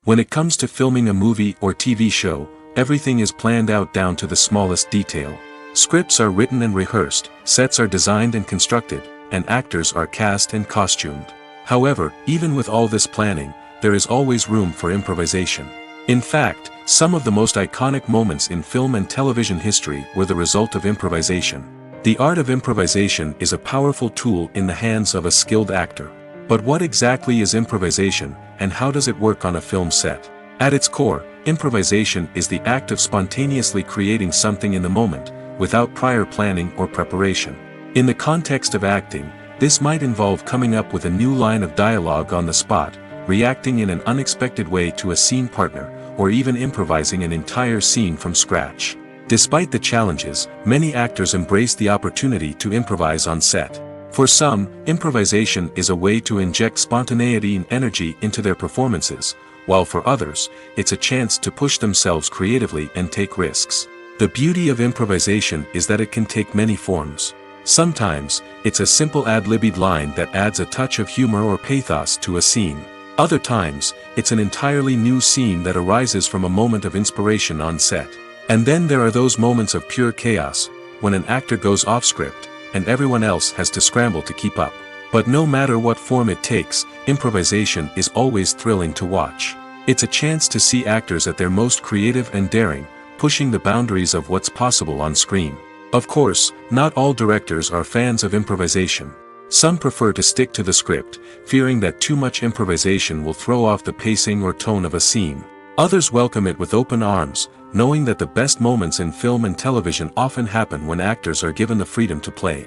S1: When it comes to filming a movie or TV show, everything is planned out down to the smallest detail. Scripts are written and rehearsed, sets are designed and constructed, and actors are cast and costumed. However, even with all this planning, there is always room for improvisation. In fact, some of the most iconic moments in film and television history were the result of improvisation. The art of improvisation is a powerful tool in the hands of a skilled actor. But what exactly is improvisation, and how does it work on a film set? At its core, improvisation is the act of spontaneously creating something in the moment, without prior planning or preparation. In the context of acting, this might involve coming up with a new line of dialogue on the spot, reacting in an unexpected way to a scene partner, or even improvising an entire scene from scratch. Despite the challenges, many actors embrace the opportunity to improvise on set. For some, improvisation is a way to inject spontaneity and energy into their performances, while for others, it's a chance to push themselves creatively and take risks. The beauty of improvisation is that it can take many forms. Sometimes, It's a simple ad-libbed line that adds a touch of humor or pathos to a scene. Other times, it's an entirely new scene that arises from a moment of inspiration on set. And then there are those moments of pure chaos, when an actor goes off script, and everyone else has to scramble to keep up. But no matter what form it takes, improvisation is always thrilling to watch. It's a chance to see actors at their most creative and daring, pushing the boundaries of what's possible on screen. Of course, not all directors are fans of improvisation. Some prefer to stick to the script, fearing that too much improvisation will throw off the pacing or tone of a scene. Others welcome it with open arms, knowing that the best moments in film and television often happen when actors are given the freedom to play.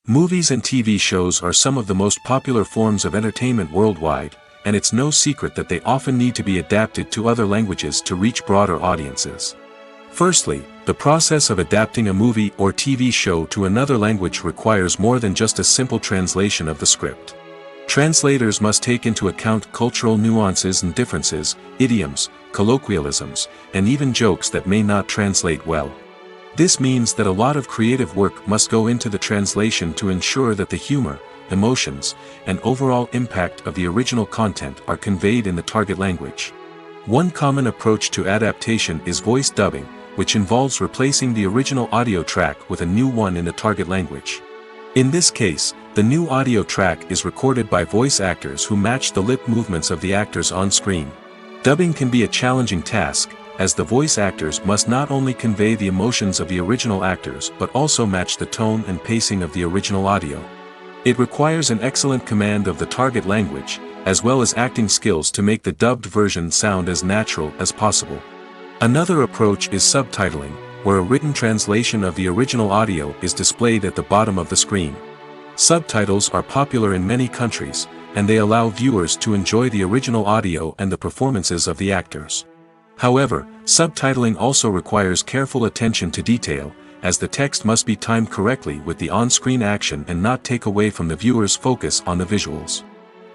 S1: Movies and TV shows are some of the most popular forms of entertainment worldwide, and it's no secret that they often need to be adapted to other languages to reach broader audiences. Firstly, the process of adapting a movie or TV show to another language requires more than just a simple translation of the script. Translators must take into account cultural nuances and differences, idioms, colloquialisms, and even jokes that may not translate well. This means that a lot of creative work must go into the translation to ensure that the humor, emotions, and overall impact of the original content are conveyed in the target language. One common approach to adaptation is voice dubbing, which involves replacing the original audio track with a new one in the target language. In this case, the new audio track is recorded by voice actors who match the lip movements of the actors on screen. Dubbing can be a challenging task, as the voice actors must not only convey the emotions of the original actors but also match the tone and pacing of the original audio. It requires an excellent command of the target language, as well as acting skills to make the dubbed version sound as natural as possible. Another approach is subtitling, where a written translation of the original audio is displayed at the bottom of the screen. Subtitles are popular in many countries, and they allow viewers to enjoy the original audio and the performances of the actors. However, subtitling also requires careful attention to detail, as the text must be timed correctly with the on-screen action and not take away from the viewer's focus on the visuals.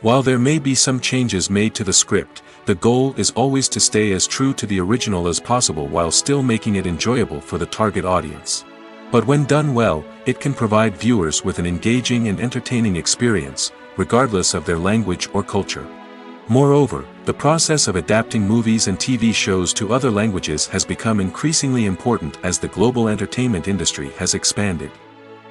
S1: While there may be some changes made to the script, the goal is always to stay as true to the original as possible while still making it enjoyable for the target audience. But when done well, it can provide viewers with an engaging and entertaining experience, regardless of their language or culture. Moreover, the process of adapting movies and TV shows to other languages has become increasingly important as the global entertainment industry has expanded.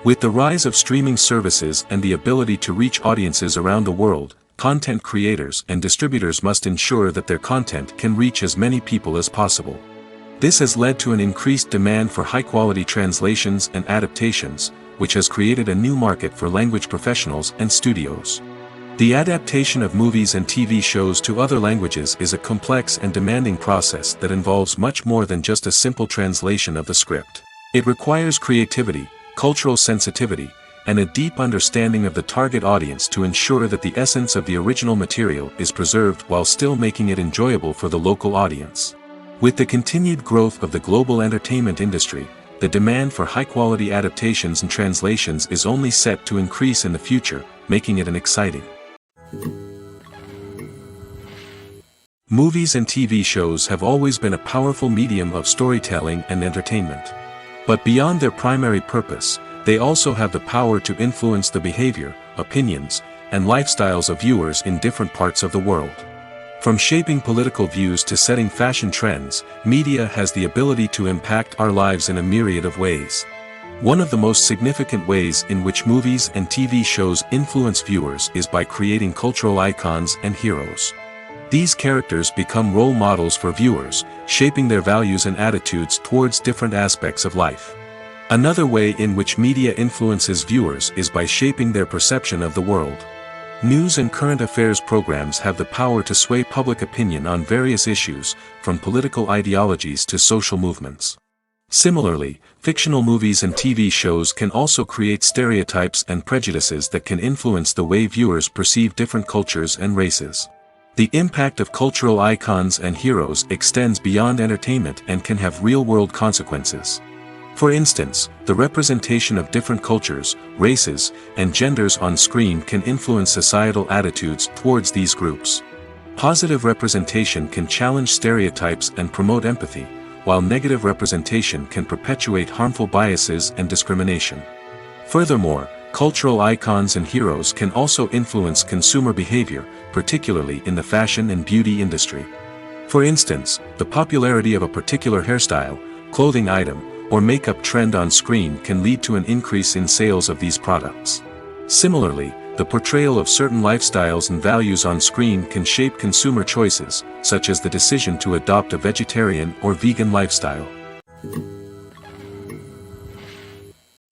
S1: With the rise of streaming services and the ability to reach audiences around the world, content creators and distributors must ensure that their content can reach as many people as possible. This has led to an increased demand for high-quality translations and adaptations, which has created a new market for language professionals and studios. The adaptation of movies and TV shows to other languages is a complex and demanding process that involves much more than just a simple translation of the script. It requires creativity, cultural sensitivity, and a deep understanding of the target audience to ensure that the essence of the original material is preserved while still making it enjoyable for the local audience. With the continued growth of the global entertainment industry, the demand for high-quality adaptations and translations is only set to increase in the future, making it an exciting. Movies and TV shows have always been a powerful medium of storytelling and entertainment. But beyond their primary purpose, they also have the power to influence the behavior, opinions, and lifestyles of viewers in different parts of the world. From shaping political views to setting fashion trends, media has the ability to impact our lives in a myriad of ways. One of the most significant ways in which movies and TV shows influence viewers is by creating cultural icons and heroes. These characters become role models for viewers, shaping their values and attitudes towards different aspects of life. Another way in which media influences viewers is by shaping their perception of the world. News and current affairs programs have the power to sway public opinion on various issues, from political ideologies to social movements. Similarly, fictional movies and TV shows can also create stereotypes and prejudices that can influence the way viewers perceive different cultures and races. The impact of cultural icons and heroes extends beyond entertainment and can have real-world consequences. For instance, the representation of different cultures, races, and genders on screen can influence societal attitudes towards these groups. Positive representation can challenge stereotypes and promote empathy, while negative representation can perpetuate harmful biases and discrimination. Furthermore, cultural icons and heroes can also influence consumer behavior, particularly in the fashion and beauty industry. For instance, the popularity of a particular hairstyle, clothing item, or makeup trend on screen can lead to an increase in sales of these products. Similarly, the portrayal of certain lifestyles and values on screen can shape consumer choices, such as the decision to adopt a vegetarian or vegan lifestyle.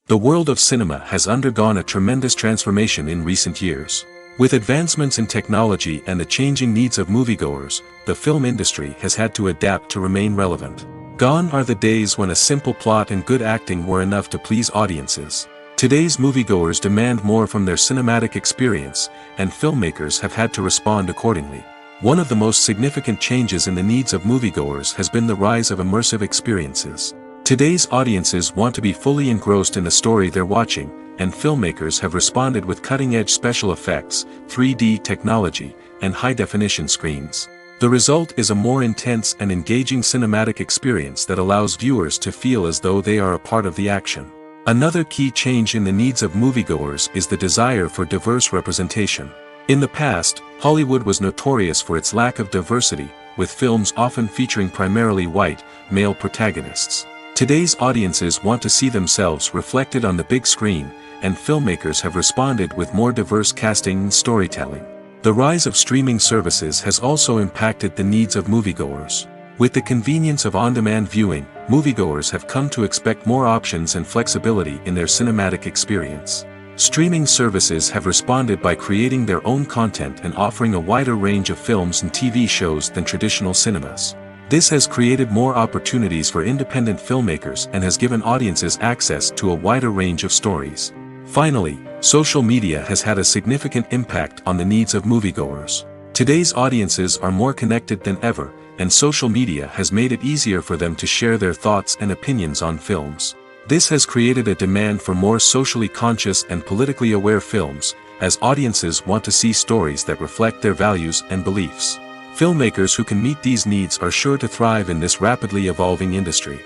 S1: The world of cinema has undergone a tremendous transformation in recent years. With advancements in technology and the changing needs of moviegoers, the film industry has had to adapt to remain relevant. Gone are the days when a simple plot and good acting were enough to please audiences. Today's moviegoers demand more from their cinematic experience, and filmmakers have had to respond accordingly. One of the most significant changes in the needs of moviegoers has been the rise of immersive experiences. Today's audiences want to be fully engrossed in the story they're watching, and filmmakers have responded with cutting-edge special effects, 3D technology, and high-definition screens. The result is a more intense and engaging cinematic experience that allows viewers to feel as though they are a part of the action. Another key change in the needs of moviegoers is the desire for diverse representation. In the past, Hollywood was notorious for its lack of diversity, with films often featuring primarily white, male protagonists. Today's audiences want to see themselves reflected on the big screen, and filmmakers have responded with more diverse casting and storytelling. The rise of streaming services has also impacted the needs of moviegoers. With the convenience of on-demand viewing, moviegoers have come to expect more options and flexibility in their cinematic experience. Streaming services have responded by creating their own content and offering a wider range of films and TV shows than traditional cinemas. This has created more opportunities for independent filmmakers and has given audiences access to a wider range of stories. Finally, social media has had a significant impact on the needs of moviegoers. Today's audiences are more connected than ever, and social media has made it easier for them to share their thoughts and opinions on films. This has created a demand for more socially conscious and politically aware films, as audiences want to see stories that reflect their values and beliefs. Filmmakers who can meet these needs are sure to thrive in this rapidly evolving industry.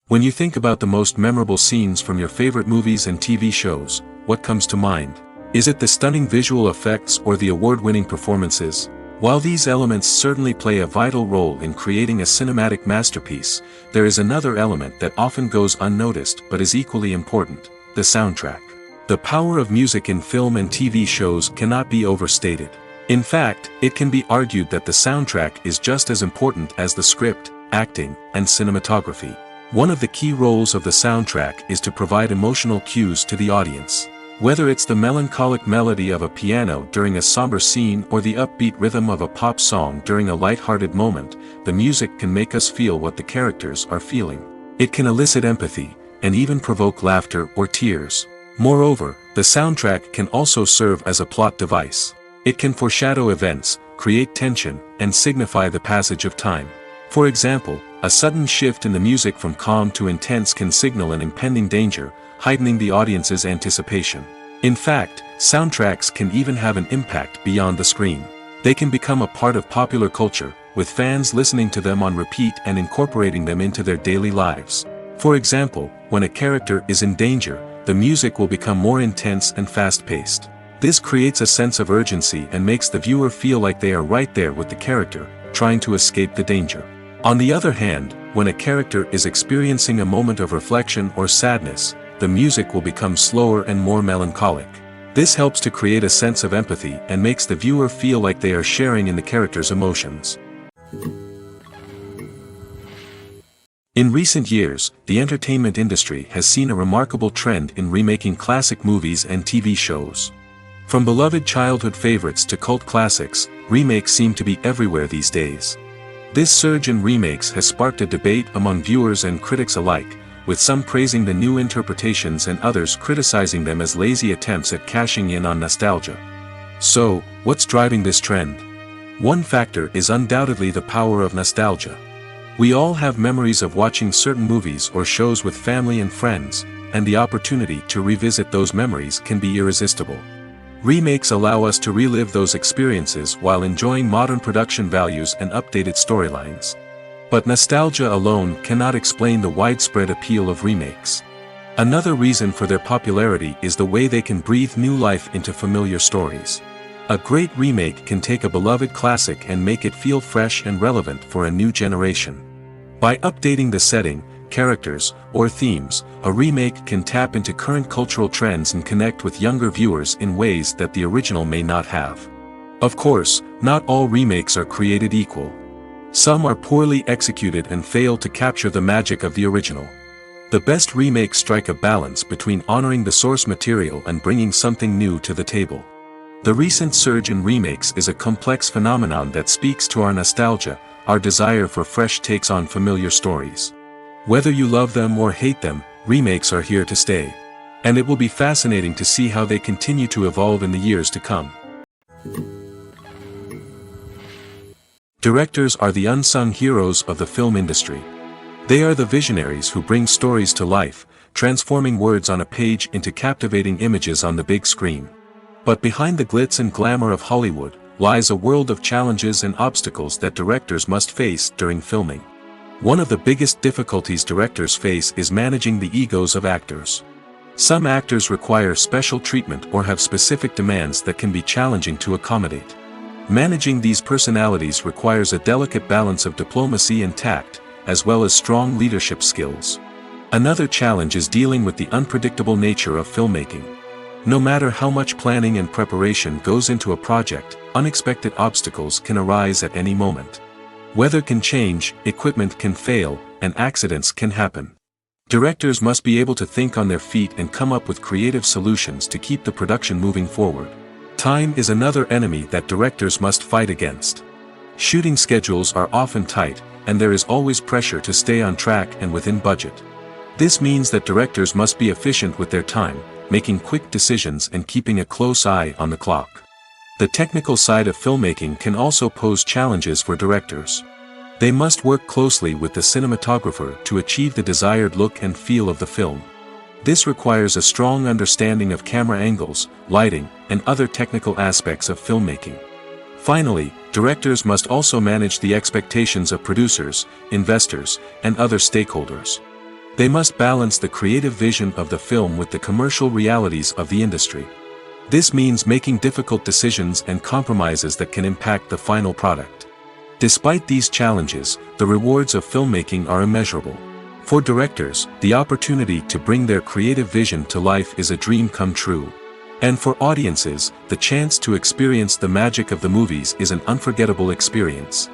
S1: When you think about the most memorable scenes from your favorite movies and TV shows, what comes to mind? Is it the stunning visual effects or the award-winning performances? While these elements certainly play a vital role in creating a cinematic masterpiece, there is another element that often goes unnoticed but is equally important: the soundtrack. The power of music in film and TV shows cannot be overstated. In fact, it can be argued that the soundtrack is just as important as the script, acting, and cinematography. One of the key roles of the soundtrack is to provide emotional cues to the audience. Whether it's the melancholic melody of a piano during a somber scene or the upbeat rhythm of a pop song during a light-hearted moment, the music can make us feel what the characters are feeling. It can elicit empathy, and even provoke laughter or tears. Moreover, the soundtrack can also serve as a plot device. It can foreshadow events, create tension, and signify the passage of time. For example, a sudden shift in the music from calm to intense can signal an impending danger, heightening the audience's anticipation. In fact, soundtracks can even have an impact beyond the screen. They can become a part of popular culture, with fans listening to them on repeat and incorporating them into their daily lives. For example, when a character is in danger, the music will become more intense and fast-paced. This creates a sense of urgency and makes the viewer feel like they are right there with the character, trying to escape the danger. On the other hand, when a character is experiencing a moment of reflection or sadness, the music will become slower and more melancholic. This helps to create a sense of empathy and makes the viewer feel like they are sharing in the character's emotions. In recent years, the entertainment industry has seen a remarkable trend in remaking classic movies and TV shows. From beloved childhood favorites to cult classics, remakes seem to be everywhere these days. This surge in remakes has sparked a debate among viewers and critics alike, with some praising the new interpretations and others criticizing them as lazy attempts at cashing in on nostalgia. So, what's driving this trend? One factor is undoubtedly the power of nostalgia. We all have memories of watching certain movies or shows with family and friends, and the opportunity to revisit those memories can be irresistible. Remakes allow us to relive those experiences while enjoying modern production values and updated storylines. But nostalgia alone cannot explain the widespread appeal of remakes. Another reason for their popularity is the way they can breathe new life into familiar stories. A great remake can take a beloved classic and make it feel fresh and relevant for a new generation. By updating the setting, characters, or themes, a remake can tap into current cultural trends and connect with younger viewers in ways that the original may not have. Of course, not all remakes are created equal. Some are poorly executed and fail to capture the magic of the original. The best remakes strike a balance between honoring the source material and bringing something new to the table. The recent surge in remakes is a complex phenomenon that speaks to our nostalgia, our desire for fresh takes on familiar stories. Whether you love them or hate them, remakes are here to stay. And it will be fascinating to see how they continue to evolve in the years to come. Directors are the unsung heroes of the film industry. They are the visionaries who bring stories to life, transforming words on a page into captivating images on the big screen. But behind the glitz and glamour of Hollywood lies a world of challenges and obstacles that directors must face during filming. One of the biggest difficulties directors face is managing the egos of actors. Some actors require special treatment or have specific demands that can be challenging to accommodate. Managing these personalities requires a delicate balance of diplomacy and tact, as well as strong leadership skills. Another challenge is dealing with the unpredictable nature of filmmaking. No matter how much planning and preparation goes into a project, unexpected obstacles can arise at any moment. Weather can change, equipment can fail, and accidents can happen. Directors must be able to think on their feet and come up with creative solutions to keep the production moving forward. Time is another enemy that directors must fight against. Shooting schedules are often tight, and there is always pressure to stay on track and within budget. This means that directors must be efficient with their time, making quick decisions and keeping a close eye on the clock. The technical side of filmmaking can also pose challenges for directors. They must work closely with the cinematographer to achieve the desired look and feel of the film. This requires a strong understanding of camera angles, lighting, and other technical aspects of filmmaking. Finally, directors must also manage the expectations of producers, investors, and other stakeholders. They must balance the creative vision of the film with the commercial realities of the industry. This means making difficult decisions and compromises that can impact the final product. Despite these challenges, the rewards of filmmaking are immeasurable. For directors, the opportunity to bring their creative vision to life is a dream come true. And for audiences, the chance to experience the magic of the movies is an unforgettable experience.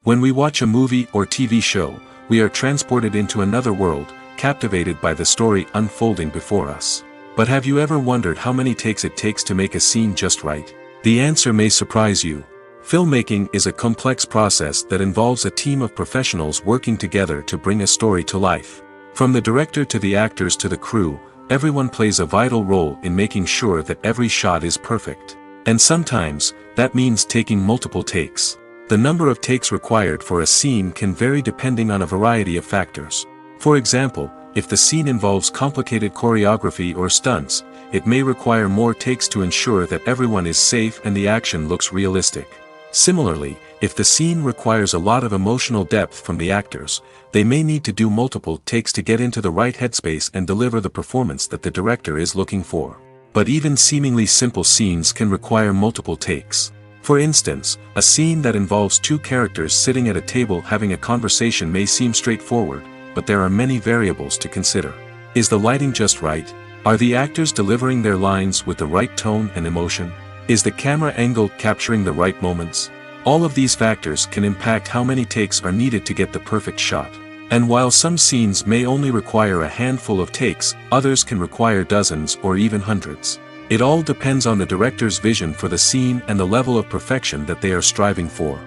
S1: When we watch a movie or TV show, we are transported into another world, captivated by the story unfolding before us. But have you ever wondered how many takes it takes to make a scene just right? The answer may surprise you. Filmmaking is a complex process that involves a team of professionals working together to bring a story to life. From the director to the actors to the crew, everyone plays a vital role in making sure that every shot is perfect. And sometimes, that means taking multiple takes. The number of takes required for a scene can vary depending on a variety of factors. For example, if the scene involves complicated choreography or stunts, it may require more takes to ensure that everyone is safe and the action looks realistic. Similarly, if the scene requires a lot of emotional depth from the actors, they may need to do multiple takes to get into the right headspace and deliver the performance that the director is looking for. But even seemingly simple scenes can require multiple takes. For instance, a scene that involves two characters sitting at a table having a conversation may seem straightforward, but there are many variables to consider. Is the lighting just right? Are the actors delivering their lines with the right tone and emotion? Is the camera angle capturing the right moments? All of these factors can impact how many takes are needed to get the perfect shot. And while some scenes may only require a handful of takes, others can require dozens or even hundreds. It all depends on the director's vision for the scene and the level of perfection that they are striving for.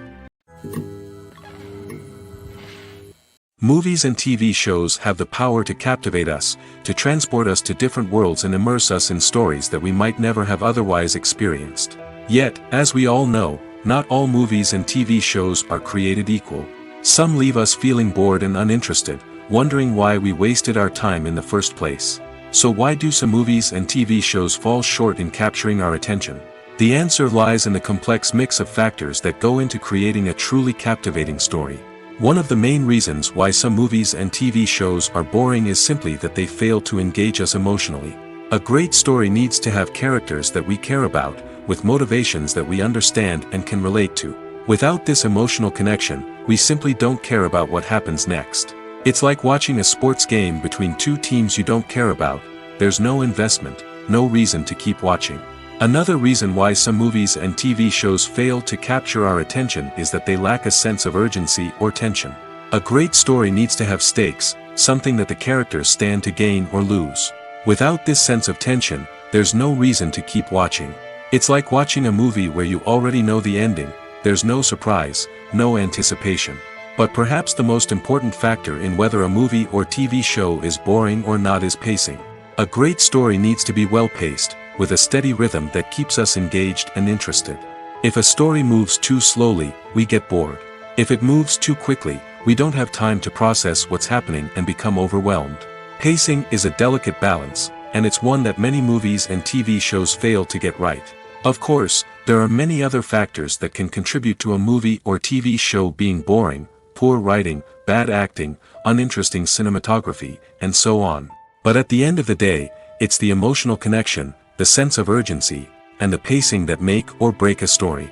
S1: Movies and TV shows have the power to captivate us, to transport us to different worlds and immerse us in stories that we might never have otherwise experienced. Yet, as we all know, not all movies and TV shows are created equal. Some leave us feeling bored and uninterested, wondering why we wasted our time in the first place. So why do some movies and TV shows fall short in capturing our attention? The answer lies in the complex mix of factors that go into creating a truly captivating story. One of the main reasons why some movies and TV shows are boring is simply that they fail to engage us emotionally. A great story needs to have characters that we care about, with motivations that we understand and can relate to. Without this emotional connection, we simply don't care about what happens next. It's like watching a sports game between two teams you don't care about. There's no investment, no reason to keep watching. Another reason why some movies and TV shows fail to capture our attention is that they lack a sense of urgency or tension. A great story needs to have stakes, something that the characters stand to gain or lose. Without this sense of tension, there's no reason to keep watching. It's like watching a movie where you already know the ending. There's no surprise, no anticipation. But perhaps the most important factor in whether a movie or TV show is boring or not is pacing. A great story needs to be well-paced, with a steady rhythm that keeps us engaged and interested. If a story moves too slowly, we get bored. If it moves too quickly, we don't have time to process what's happening and become overwhelmed. Pacing is a delicate balance, and it's one that many movies and TV shows fail to get right. Of course, there are many other factors that can contribute to a movie or TV show being boring: poor writing, bad acting, uninteresting cinematography, and so on. But at the end of the day, it's the emotional connection, the sense of urgency, and the pacing that make or break a story.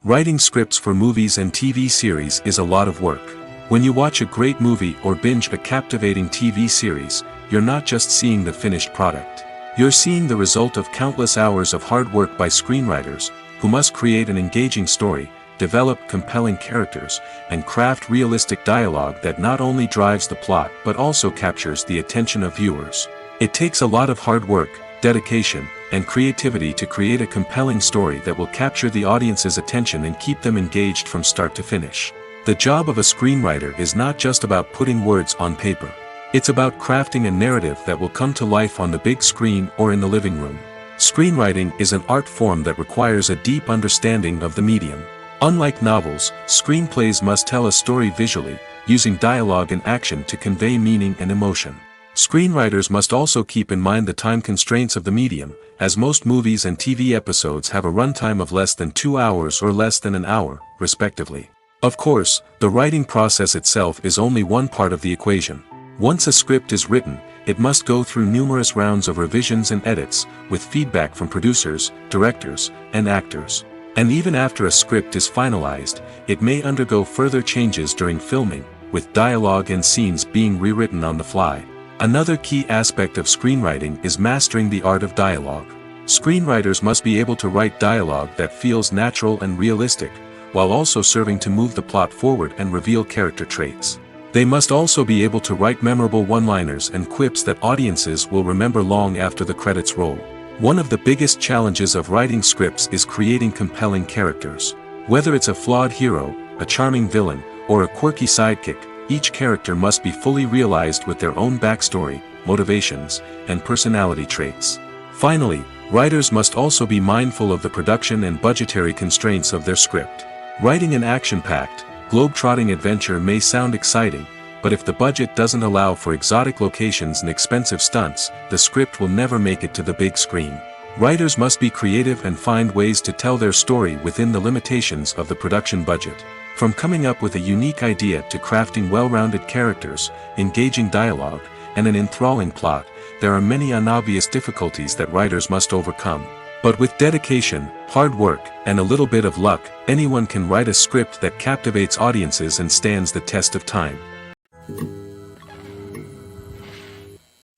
S1: Writing scripts for movies and TV series is a lot of work. When you watch a great movie or binge a captivating TV series, you're not just seeing the finished product. You're seeing the result of countless hours of hard work by screenwriters, who must create an engaging story, develop compelling characters, and craft realistic dialogue that not only drives the plot but also captures the attention of viewers. It takes a lot of hard work, dedication, and creativity to create a compelling story that will capture the audience's attention and keep them engaged from start to finish. The job of a screenwriter is not just about putting words on paper. It's about crafting a narrative that will come to life on the big screen or in the living room. Screenwriting is an art form that requires a deep understanding of the medium. Unlike novels, screenplays must tell a story visually, using dialogue and action to convey meaning and emotion. Screenwriters must also keep in mind the time constraints of the medium, as most movies and TV episodes have a runtime of less than 2 hours or less than an hour, respectively. Of course, the writing process itself is only one part of the equation. Once a script is written, it must go through numerous rounds of revisions and edits, with feedback from producers, directors, and actors. And even after a script is finalized, it may undergo further changes during filming, with dialogue and scenes being rewritten on the fly. Another key aspect of screenwriting is mastering the art of dialogue. Screenwriters must be able to write dialogue that feels natural and realistic, while also serving to move the plot forward and reveal character traits. They must also be able to write memorable one-liners and quips that audiences will remember long after the credits roll. One of the biggest challenges of writing scripts is creating compelling characters. Whether it's a flawed hero, a charming villain, or a quirky sidekick, each character must be fully realized with their own backstory, motivations, and personality traits. Finally, writers must also be mindful of the production and budgetary constraints of their script. Writing an action-packed, globe-trotting adventure may sound exciting, but if the budget doesn't allow for exotic locations and expensive stunts, the script will never make it to the big screen. Writers must be creative and find ways to tell their story within the limitations of the production budget. From coming up with a unique idea to crafting well-rounded characters, engaging dialogue, and an enthralling plot, there are many unobvious difficulties that writers must overcome. But with dedication, hard work, and a little bit of luck, anyone can write a script that captivates audiences and stands the test of time.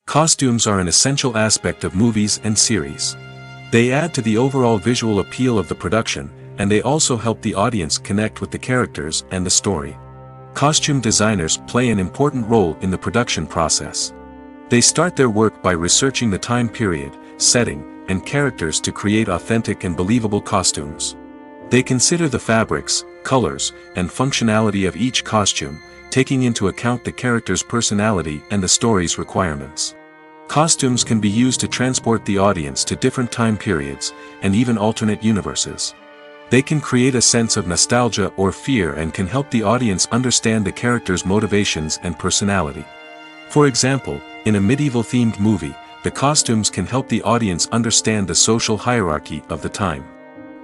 S1: Costumes are an essential aspect of movies and series. They add to the overall visual appeal of the production, and they also help the audience connect with the characters and the story. Costume designers play an important role in the production process. They start their work by researching the time period, setting, and characters to create authentic and believable costumes. They consider the fabrics, colors, and functionality of each costume, taking into account the character's personality and the story's requirements. Costumes can be used to transport the audience to different time periods, and even alternate universes. They can create a sense of nostalgia or fear and can help the audience understand the character's motivations and personality. For example, in a medieval-themed movie, the costumes can help the audience understand the social hierarchy of the time.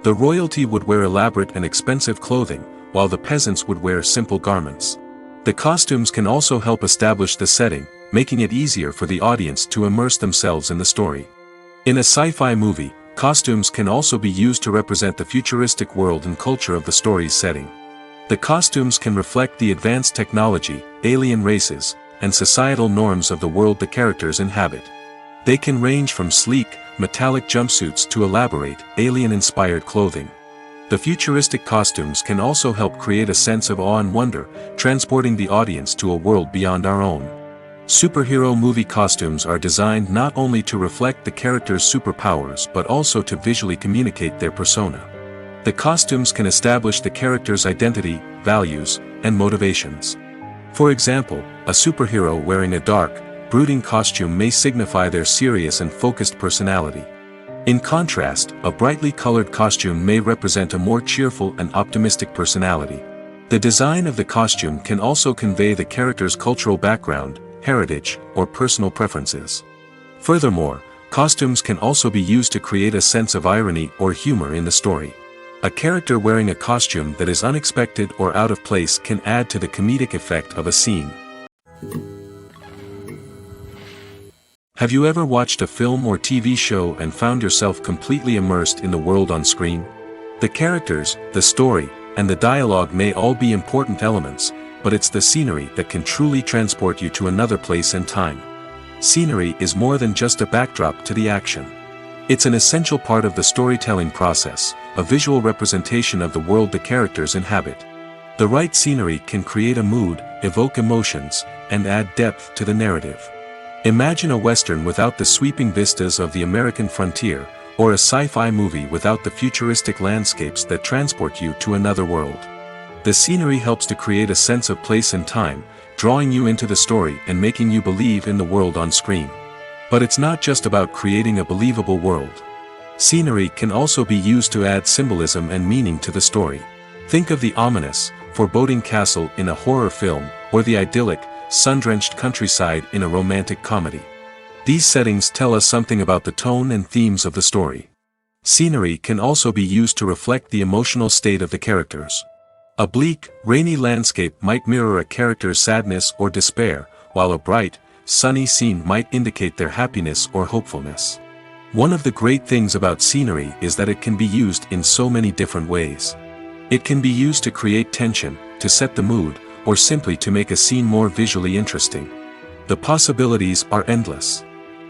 S1: The royalty would wear elaborate and expensive clothing, while the peasants would wear simple garments. The costumes can also help establish the setting, making it easier for the audience to immerse themselves in the story. In a sci-fi movie, costumes can also be used to represent the futuristic world and culture of the story's setting. The costumes can reflect the advanced technology, alien races, and societal norms of the world the characters inhabit. They can range from sleek, metallic jumpsuits to elaborate, alien-inspired clothing. The futuristic costumes can also help create a sense of awe and wonder, transporting the audience to a world beyond our own. Superhero movie costumes are designed not only to reflect the character's superpowers but also to visually communicate their persona. The costumes can establish the character's identity, values, and motivations. For example, a superhero wearing a dark, brooding costume may signify their serious and focused personality. In contrast, a brightly colored costume may represent a more cheerful and optimistic personality. The design of the costume can also convey the character's cultural background, heritage, or personal preferences. Furthermore, costumes can also be used to create a sense of irony or humor in the story. A character wearing a costume that is unexpected or out of place can add to the comedic effect of a scene. Have you ever watched a film or TV show and found yourself completely immersed in the world on screen? The characters, the story, and the dialogue may all be important elements, but it's the scenery that can truly transport you to another place and time. Scenery is more than just a backdrop to the action. It's an essential part of the storytelling process, a visual representation of the world the characters inhabit. The right scenery can create a mood, evoke emotions, and add depth to the narrative. Imagine a Western without the sweeping vistas of the American frontier, or a sci-fi movie without the futuristic landscapes that transport you to another world. The scenery helps to create a sense of place and time, drawing you into the story and making you believe in the world on screen. But it's not just about creating a believable world. Scenery can also be used to add symbolism and meaning to the story. Think of the ominous, foreboding castle in a horror film, or the idyllic, sun-drenched countryside in a romantic comedy. These settings tell us something about the tone and themes of the story. Scenery can also be used to reflect the emotional state of the characters. A bleak, rainy landscape might mirror a character's sadness or despair, while a bright, sunny scene might indicate their happiness or hopefulness. One of the great things about scenery is that it can be used in so many different ways. It can be used to create tension, to set the mood, or simply to make a scene more visually interesting. The possibilities are endless.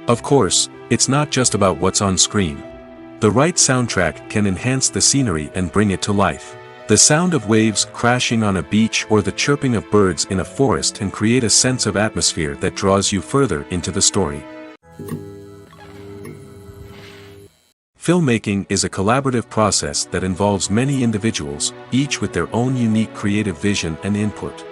S1: Of course, it's not just about what's on screen. The right soundtrack can enhance the scenery and bring it to life. The sound of waves crashing on a beach or the chirping of birds in a forest can create a sense of atmosphere that draws you further into the story. Filmmaking is a collaborative process that involves many individuals, each with their own unique creative vision and input.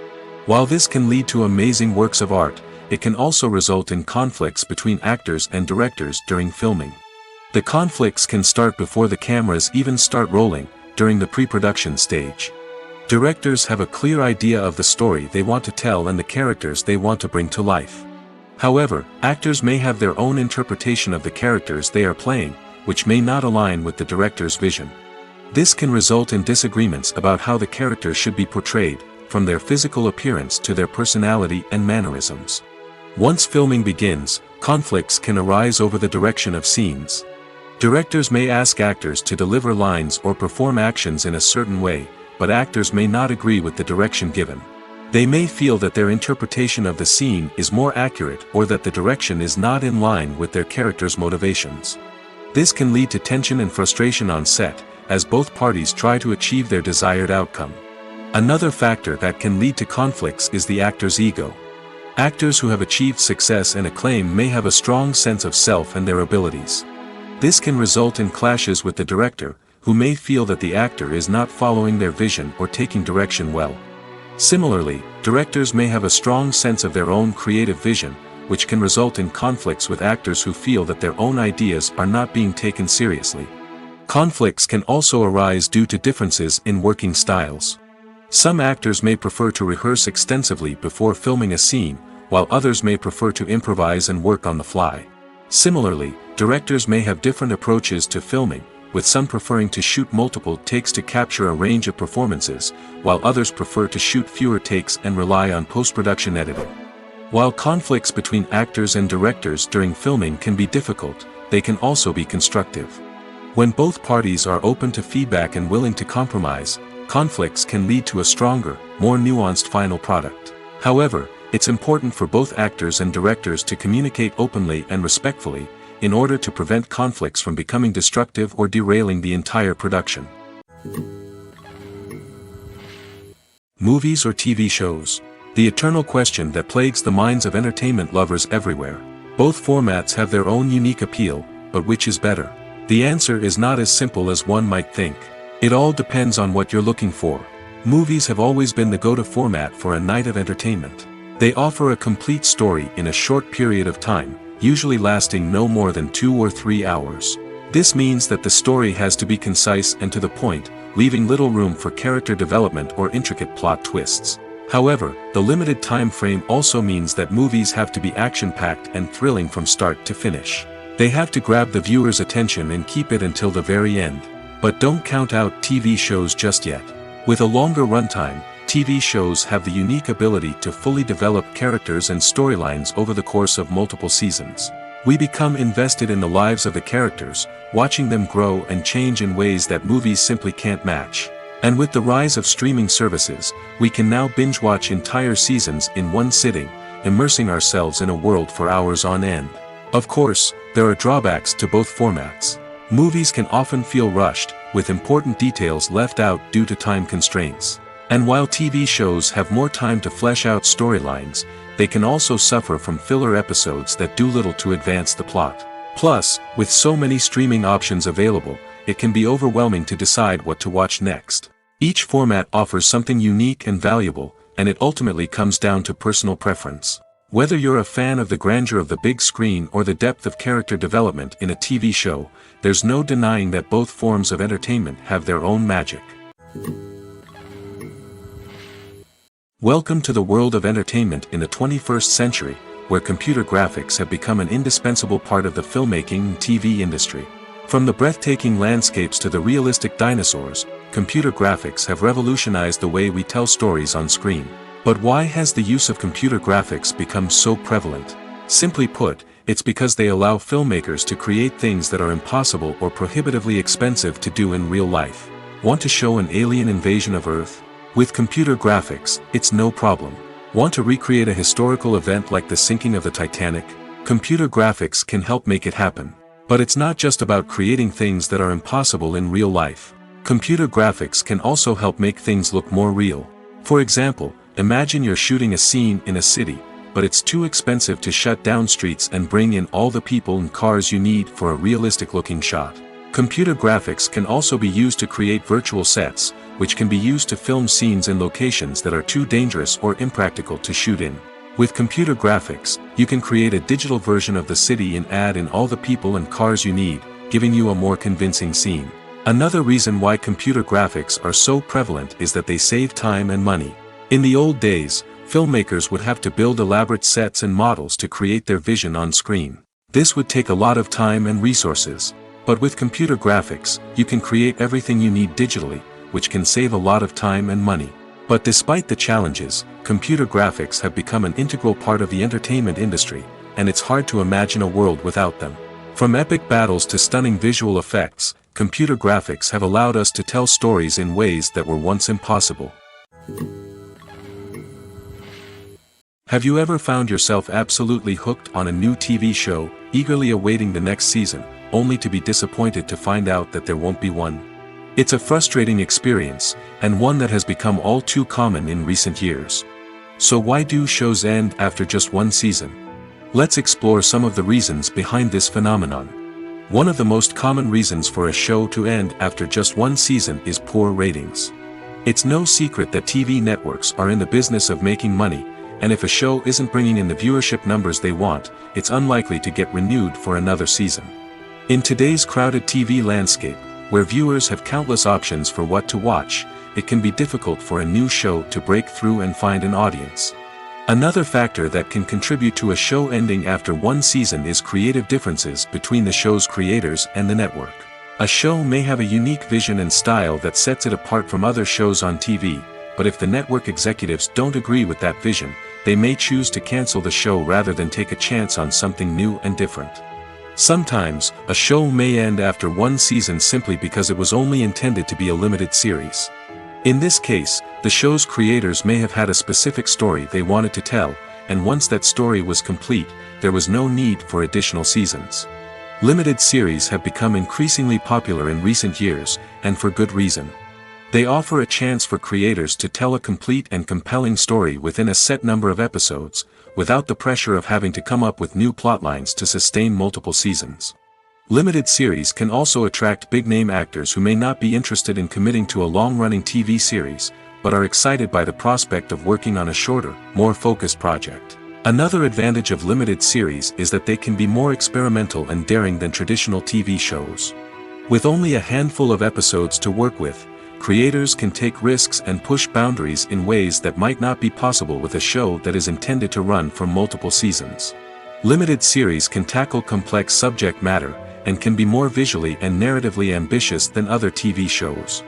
S1: While this can lead to amazing works of art, it can also result in conflicts between actors and directors during filming. The conflicts can start before the cameras even start rolling, during the pre-production stage. Directors have a clear idea of the story they want to tell and the characters they want to bring to life. However, actors may have their own interpretation of the characters they are playing, which may not align with the director's vision. This can result in disagreements about how the characters should be portrayed, from their physical appearance to their personality and mannerisms. Once filming begins, conflicts can arise over the direction of scenes. Directors may ask actors to deliver lines or perform actions in a certain way, but actors may not agree with the direction given. They may feel that their interpretation of the scene is more accurate or that the direction is not in line with their character's motivations. This can lead to tension and frustration on set, as both parties try to achieve their desired outcome. Another factor that can lead to conflicts is the actor's ego. Actors who have achieved success and acclaim may have a strong sense of self and their abilities. This can result in clashes with the director, who may feel that the actor is not following their vision or taking direction well. Similarly, directors may have a strong sense of their own creative vision, which can result in conflicts with actors who feel that their own ideas are not being taken seriously. Conflicts can also arise due to differences in working styles. Some actors may prefer to rehearse extensively before filming a scene, while others may prefer to improvise and work on the fly. Similarly, directors may have different approaches to filming, with some preferring to shoot multiple takes to capture a range of performances, while others prefer to shoot fewer takes and rely on post-production editing. While conflicts between actors and directors during filming can be difficult, they can also be constructive. When both parties are open to feedback and willing to compromise, conflicts can lead to a stronger, more nuanced final product. However, it's important for both actors and directors to communicate openly and respectfully, in order to prevent conflicts from becoming destructive or derailing the entire production. Movies or TV shows? The eternal question that plagues the minds of entertainment lovers everywhere. Both formats have their own unique appeal, but which is better? The answer is not as simple as one might think. It all depends on what you're looking for. Movies have always been the go-to format for a night of entertainment. They offer a complete story in a short period of time, usually lasting no more than 2 or 3 hours. This means that the story has to be concise and to the point, leaving little room for character development or intricate plot twists. However, the limited time frame also means that movies have to be action-packed and thrilling from start to finish. They have to grab the viewer's attention and keep it until the very end. But don't count out TV shows just yet. With a longer runtime, TV shows have the unique ability to fully develop characters and storylines over the course of multiple seasons. We become invested in the lives of the characters, watching them grow and change in ways that movies simply can't match. And with the rise of streaming services, we can now binge-watch entire seasons in one sitting, immersing ourselves in a world for hours on end. Of course, there are drawbacks to both formats. Movies can often feel rushed, with important details left out due to time constraints. And while TV shows have more time to flesh out storylines, they can also suffer from filler episodes that do little to advance the plot. Plus, with so many streaming options available, it can be overwhelming to decide what to watch next. Each format offers something unique and valuable, and it ultimately comes down to personal preference. Whether you're a fan of the grandeur of the big screen or the depth of character development in a TV show, there's no denying that both forms of entertainment have their own magic. Welcome to the world of entertainment in the 21st century, where computer graphics have become an indispensable part of the filmmaking and TV industry. From the breathtaking landscapes to the realistic dinosaurs, computer graphics have revolutionized the way we tell stories on screen. But why has the use of computer graphics become so prevalent? Simply put, it's because they allow filmmakers to create things that are impossible or prohibitively expensive to do in real life. Want to show an alien invasion of Earth? With computer graphics, it's no problem. Want to recreate a historical event like the sinking of the Titanic? Computer graphics can help make it happen. But it's not just about creating things that are impossible in real life. Computer graphics can also help make things look more real. For example, imagine you're shooting a scene in a city, but it's too expensive to shut down streets and bring in all the people and cars you need for a realistic-looking shot. Computer graphics can also be used to create virtual sets, which can be used to film scenes in locations that are too dangerous or impractical to shoot in. With computer graphics, you can create a digital version of the city and add in all the people and cars you need, giving you a more convincing scene. Another reason why computer graphics are so prevalent is that they save time and money. In the old days, filmmakers would have to build elaborate sets and models to create their vision on screen. This would take a lot of time and resources. But with computer graphics, you can create everything you need digitally, which can save a lot of time and money. But despite the challenges, computer graphics have become an integral part of the entertainment industry, and it's hard to imagine a world without them. From epic battles to stunning visual effects, computer graphics have allowed us to tell stories in ways that were once impossible. Have you ever found yourself absolutely hooked on a new TV show, eagerly awaiting the next season, only to be disappointed to find out that there won't be one? It's a frustrating experience, and one that has become all too common in recent years. So why do shows end after just one season? Let's explore some of the reasons behind this phenomenon. One of the most common reasons for a show to end after just one season is poor ratings. It's no secret that TV networks are in the business of making money, and if a show isn't bringing in the viewership numbers they want, it's unlikely to get renewed for another season. In today's crowded TV landscape, where viewers have countless options for what to watch, it can be difficult for a new show to break through and find an audience. Another factor that can contribute to a show ending after one season is creative differences between the show's creators and the network. A show may have a unique vision and style that sets it apart from other shows on TV, but if the network executives don't agree with that vision, they may choose to cancel the show rather than take a chance on something new and different. Sometimes, a show may end after one season simply because it was only intended to be a limited series. In this case, the show's creators may have had a specific story they wanted to tell, and once that story was complete, there was no need for additional seasons. Limited series have become increasingly popular in recent years, and for good reason. They offer a chance for creators to tell a complete and compelling story within a set number of episodes, without the pressure of having to come up with new plotlines to sustain multiple seasons. Limited series can also attract big-name actors who may not be interested in committing to a long-running TV series, but are excited by the prospect of working on a shorter, more focused project. Another advantage of limited series is that they can be more experimental and daring than traditional TV shows. With only a handful of episodes to work with, creators can take risks and push boundaries in ways that might not be possible with a show that is intended to run for multiple seasons. Limited series can tackle complex subject matter, and can be more visually and narratively ambitious than other TV shows.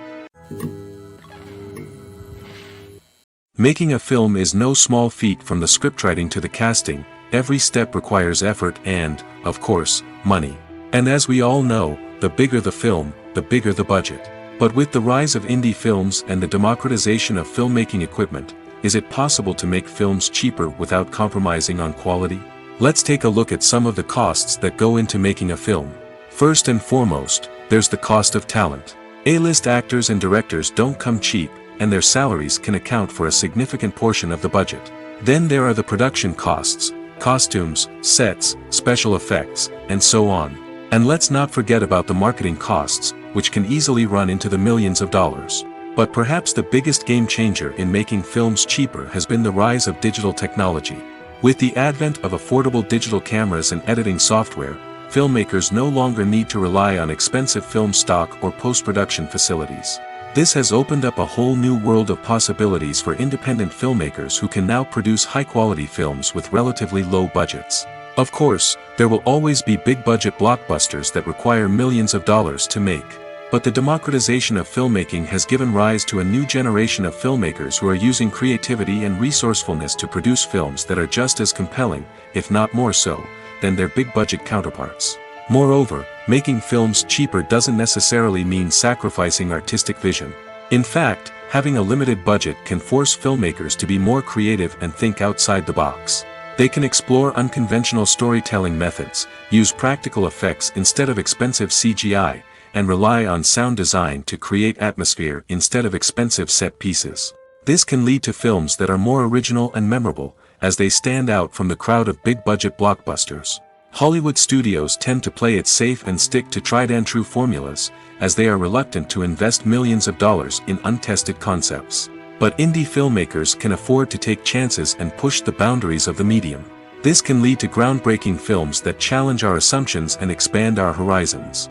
S1: Making a film is no small feat. From the scriptwriting to the casting, every step requires effort and, of course, money. And as we all know, the bigger the film, the bigger the budget. But with the rise of indie films and the democratization of filmmaking equipment, is it possible to make films cheaper without compromising on quality? Let's take a look at some of the costs that go into making a film. First and foremost, there's the cost of talent. A-list actors and directors don't come cheap, and their salaries can account for a significant portion of the budget. Then there are the production costs, costumes, sets, special effects, and so on. And let's not forget about the marketing costs, which can easily run into the millions of dollars. But perhaps the biggest game changer in making films cheaper has been the rise of digital technology. With the advent of affordable digital cameras and editing software, filmmakers no longer need to rely on expensive film stock or post-production facilities. This has opened up a whole new world of possibilities for independent filmmakers who can now produce high-quality films with relatively low budgets. Of course, there will always be big-budget blockbusters that require millions of dollars to make. But the democratization of filmmaking has given rise to a new generation of filmmakers who are using creativity and resourcefulness to produce films that are just as compelling, if not more so, than their big-budget counterparts. Moreover, making films cheaper doesn't necessarily mean sacrificing artistic vision. In fact, having a limited budget can force filmmakers to be more creative and think outside the box. They can explore unconventional storytelling methods, use practical effects instead of expensive CGI, and rely on sound design to create atmosphere instead of expensive set pieces. This can lead to films that are more original and memorable, as they stand out from the crowd of big-budget blockbusters. Hollywood studios tend to play it safe and stick to tried-and-true formulas, as they are reluctant to invest millions of dollars in untested concepts. But indie filmmakers can afford to take chances and push the boundaries of the medium. This can lead to groundbreaking films that challenge our assumptions and expand our horizons.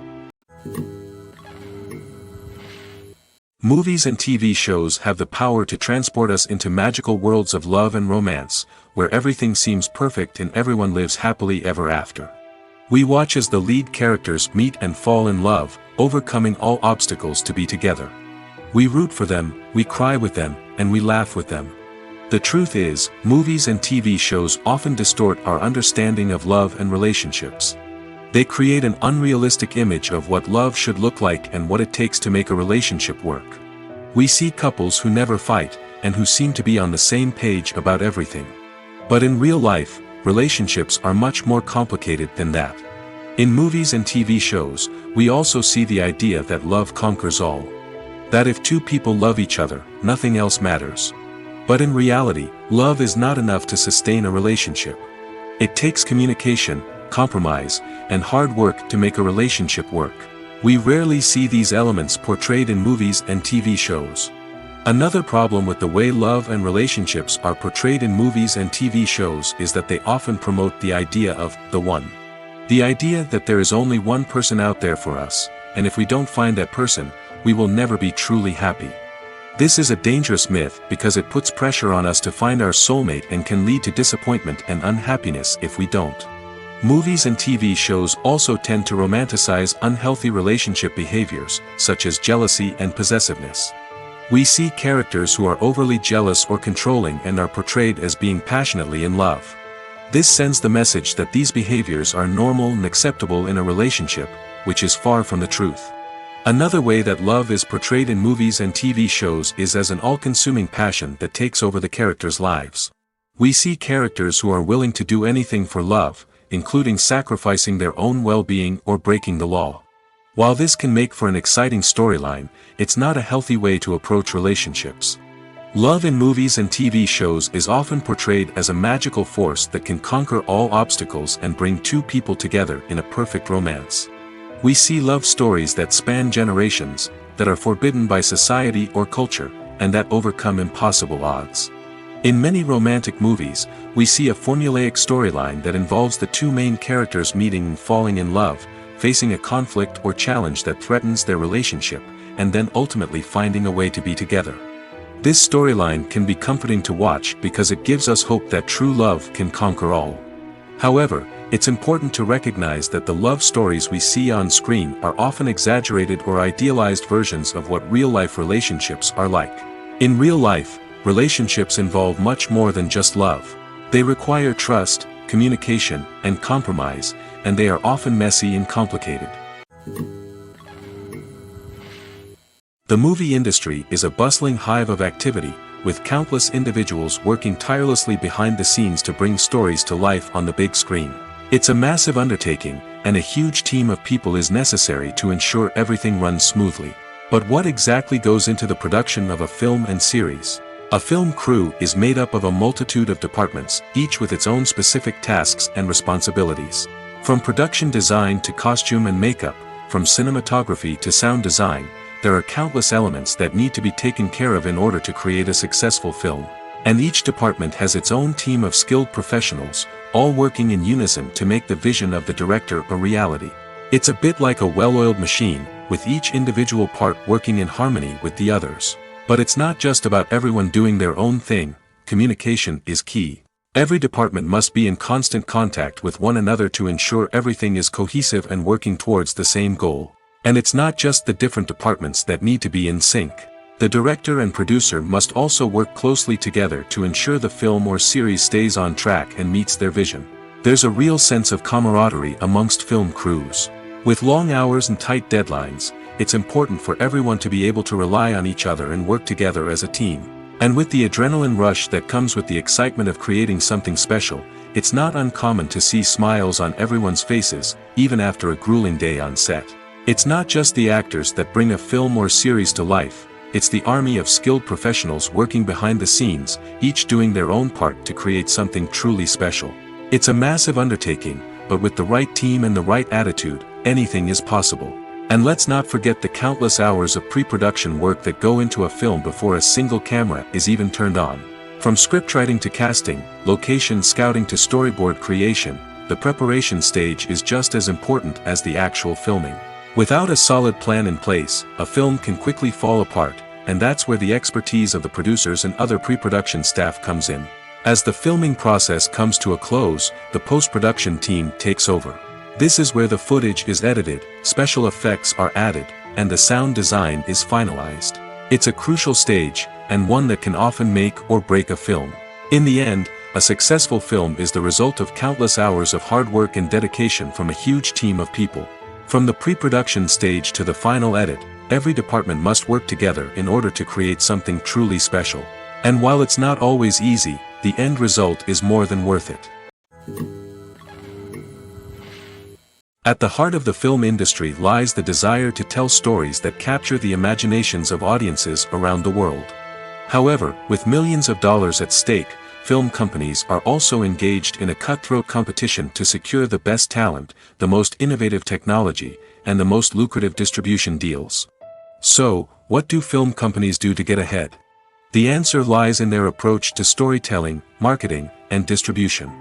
S1: Movies and TV shows have the power to transport us into magical worlds of love and romance, where everything seems perfect and everyone lives happily ever after. We watch as the lead characters meet and fall in love, overcoming all obstacles to be together. We root for them, we cry with them, and we laugh with them. The truth is, movies and TV shows often distort our understanding of love and relationships. They create an unrealistic image of what love should look like and what it takes to make a relationship work. We see couples who never fight, and who seem to be on the same page about everything. But in real life, relationships are much more complicated than that. In movies and TV shows, we also see the idea that love conquers all. That if two people love each other, nothing else matters. But in reality, love is not enough to sustain a relationship. It takes communication, compromise, and hard work to make a relationship work. We rarely see these elements portrayed in movies and TV shows. Another problem with the way love and relationships are portrayed in movies and TV shows is that they often promote the idea of the one. The idea that there is only one person out there for us, and if we don't find that person, we will never be truly happy. This is a dangerous myth because it puts pressure on us to find our soulmate and can lead to disappointment and unhappiness if we don't. Movies and TV shows also tend to romanticize unhealthy relationship behaviors, such as jealousy and possessiveness. We see characters who are overly jealous or controlling and are portrayed as being passionately in love. This sends the message that these behaviors are normal and acceptable in a relationship, which is far from the truth. Another way that love is portrayed in movies and TV shows is as an all-consuming passion that takes over the characters' lives. We see characters who are willing to do anything for love, including sacrificing their own well-being or breaking the law. While this can make for an exciting storyline, it's not a healthy way to approach relationships. Love in movies and TV shows is often portrayed as a magical force that can conquer all obstacles and bring two people together in a perfect romance. We see love stories that span generations, that are forbidden by society or culture, and that overcome impossible odds. In many romantic movies, we see a formulaic storyline that involves the two main characters meeting and falling in love, facing a conflict or challenge that threatens their relationship, and then ultimately finding a way to be together. This storyline can be comforting to watch because it gives us hope that true love can conquer all. However, it's important to recognize that the love stories we see on screen are often exaggerated or idealized versions of what real-life relationships are like. In real life, relationships involve much more than just love. They require trust, communication, and compromise, and they are often messy and complicated. The movie industry is a bustling hive of activity, with countless individuals working tirelessly behind the scenes to bring stories to life on the big screen. It's a massive undertaking, and a huge team of people is necessary to ensure everything runs smoothly. But what exactly goes into the production of a film and series? A film crew is made up of a multitude of departments, each with its own specific tasks and responsibilities. From production design to costume and makeup, from cinematography to sound design, there are countless elements that need to be taken care of in order to create a successful film. And each department has its own team of skilled professionals, all working in unison to make the vision of the director a reality. It's a bit like a well-oiled machine, with each individual part working in harmony with the others. But it's not just about everyone doing their own thing. Communication is key. Every department must be in constant contact with one another to ensure everything is cohesive and working towards the same goal. And it's not just the different departments that need to be in sync. The director and producer must also work closely together to ensure the film or series stays on track and meets their vision. There's a real sense of camaraderie amongst film crews. With long hours and tight deadlines, it's important for everyone to be able to rely on each other and work together as a team. And with the adrenaline rush that comes with the excitement of creating something special, it's not uncommon to see smiles on everyone's faces, even after a grueling day on set. It's not just the actors that bring a film or series to life, it's the army of skilled professionals working behind the scenes, each doing their own part to create something truly special. It's a massive undertaking, but with the right team and the right attitude, anything is possible. And let's not forget the countless hours of pre-production work that go into a film before a single camera is even turned on. From scriptwriting to casting, location scouting to storyboard creation, the preparation stage is just as important as the actual filming. Without a solid plan in place, a film can quickly fall apart, and that's where the expertise of the producers and other pre-production staff comes in. As the filming process comes to a close, the post-production team takes over. This is where the footage is edited, special effects are added, and the sound design is finalized. It's a crucial stage, and one that can often make or break a film. In the end, a successful film is the result of countless hours of hard work and dedication from a huge team of people. From the pre-production stage to the final edit, every department must work together in order to create something truly special. And while it's not always easy, the end result is more than worth it. At the heart of the film industry lies the desire to tell stories that capture the imaginations of audiences around the world. However, with millions of dollars at stake, film companies are also engaged in a cutthroat competition to secure the best talent, the most innovative technology, and the most lucrative distribution deals. So, what do film companies do to get ahead? The answer lies in their approach to storytelling, marketing, and distribution.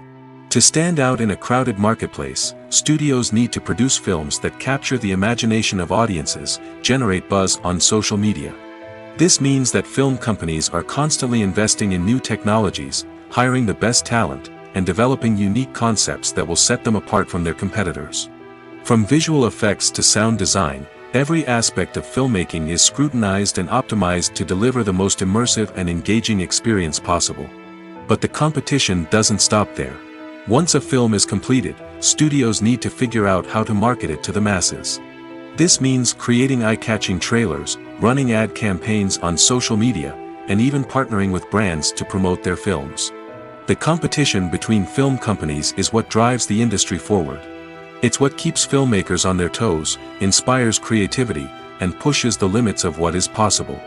S1: To stand out in a crowded marketplace, studios need to produce films that capture the imagination of audiences, generate buzz on social media, This means that film companies are constantly investing in new technologies, hiring the best talent, and developing unique concepts that will set them apart from their competitors. From visual effects to sound design, every aspect of filmmaking is scrutinized and optimized to deliver the most immersive and engaging experience possible. But the competition doesn't stop there. Once a film is completed, studios need to figure out how to market it to the masses. This means creating eye-catching trailers, running ad campaigns on social media, and even partnering with brands to promote their films. The competition between film companies is what drives the industry forward. It's what keeps filmmakers on their toes, inspires creativity, and pushes the limits of what is possible.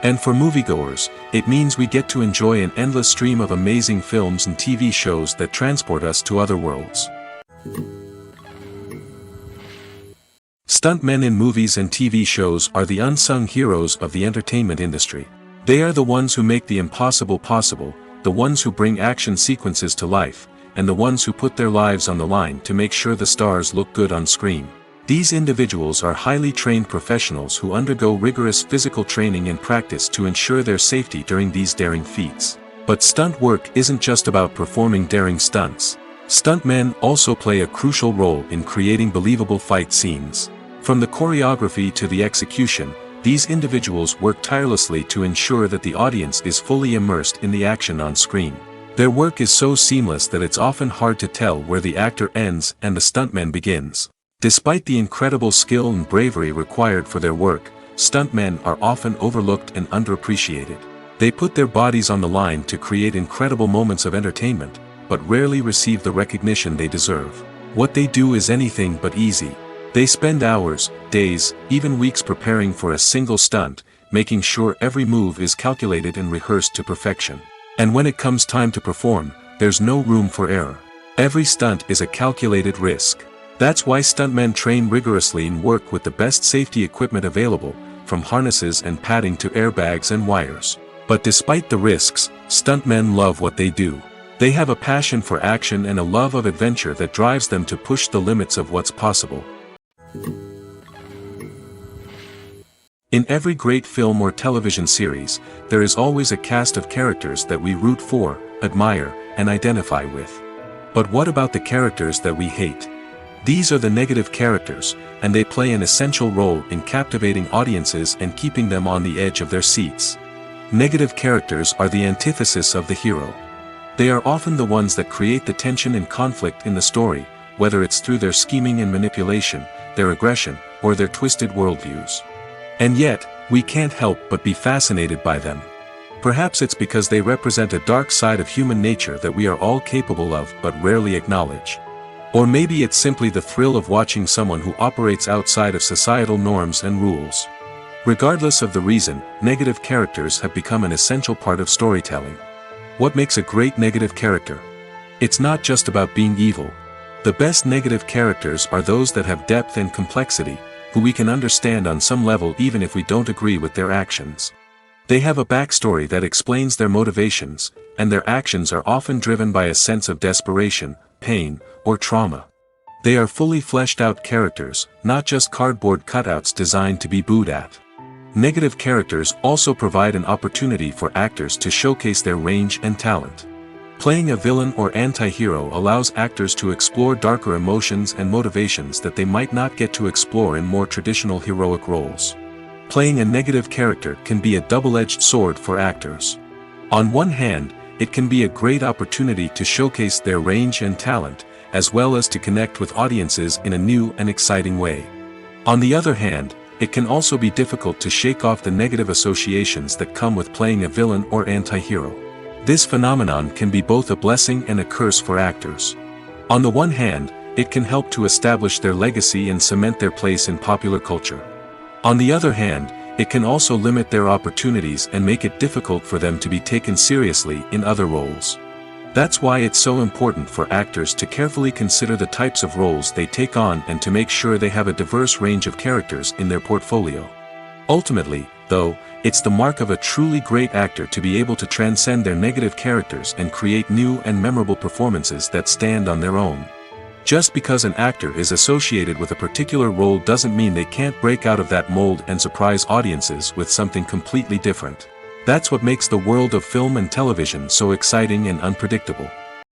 S1: And for moviegoers, it means we get to enjoy an endless stream of amazing films and TV shows that transport us to other worlds. Stuntmen in movies and TV shows are the unsung heroes of the entertainment industry. They are the ones who make the impossible possible, the ones who bring action sequences to life, and the ones who put their lives on the line to make sure the stars look good on screen. These individuals are highly trained professionals who undergo rigorous physical training and practice to ensure their safety during these daring feats. But stunt work isn't just about performing daring stunts. Stuntmen also play a crucial role in creating believable fight scenes. From the choreography to the execution, these individuals work tirelessly to ensure that the audience is fully immersed in the action on screen. Their work is so seamless that it's often hard to tell where the actor ends and the stuntman begins. Despite the incredible skill and bravery required for their work, stuntmen are often overlooked and underappreciated. They put their bodies on the line to create incredible moments of entertainment, but rarely receive the recognition they deserve. What they do is anything but easy. They spend hours, days, even weeks preparing for a single stunt, making sure every move is calculated and rehearsed to perfection. And when it comes time to perform, there's no room for error. Every stunt is a calculated risk. That's why stuntmen train rigorously and work with the best safety equipment available, from harnesses and padding to airbags and wires. But despite the risks, stuntmen love what they do. They have a passion for action and a love of adventure that drives them to push the limits of what's possible. In every great film or television series, there is always a cast of characters that we root for, admire, and identify with. But what about the characters that we hate? These are the negative characters, and they play an essential role in captivating audiences and keeping them on the edge of their seats. Negative characters are the antithesis of the hero. They are often the ones that create the tension and conflict in the story, whether it's through their scheming and manipulation, their aggression, or their twisted worldviews. And yet, we can't help but be fascinated by them. Perhaps it's because they represent a dark side of human nature that we are all capable of but rarely acknowledge. Or maybe it's simply the thrill of watching someone who operates outside of societal norms and rules. Regardless of the reason, negative characters have become an essential part of storytelling. What makes a great negative character? It's not just about being evil. The best negative characters are those that have depth and complexity, who we can understand on some level even if we don't agree with their actions. They have a backstory that explains their motivations, and their actions are often driven by a sense of desperation, pain, or trauma. They are fully fleshed out characters, not just cardboard cutouts designed to be booed at. Negative characters also provide an opportunity for actors to showcase their range and talent. Playing a villain or anti-hero allows actors to explore darker emotions and motivations that they might not get to explore in more traditional heroic roles. Playing a negative character can be a double-edged sword for actors. On one hand, it can be a great opportunity to showcase their range and talent, as well as to connect with audiences in a new and exciting way. On the other hand, it can also be difficult to shake off the negative associations that come with playing a villain or anti-hero. This phenomenon can be both a blessing and a curse for actors. On the one hand, it can help to establish their legacy and cement their place in popular culture. On the other hand, it can also limit their opportunities and make it difficult for them to be taken seriously in other roles. That's why it's so important for actors to carefully consider the types of roles they take on and to make sure they have a diverse range of characters in their portfolio. Ultimately, though, it's the mark of a truly great actor to be able to transcend their negative characters and create new and memorable performances that stand on their own. Just because an actor is associated with a particular role doesn't mean they can't break out of that mold and surprise audiences with something completely different. That's what makes the world of film and television so exciting and unpredictable.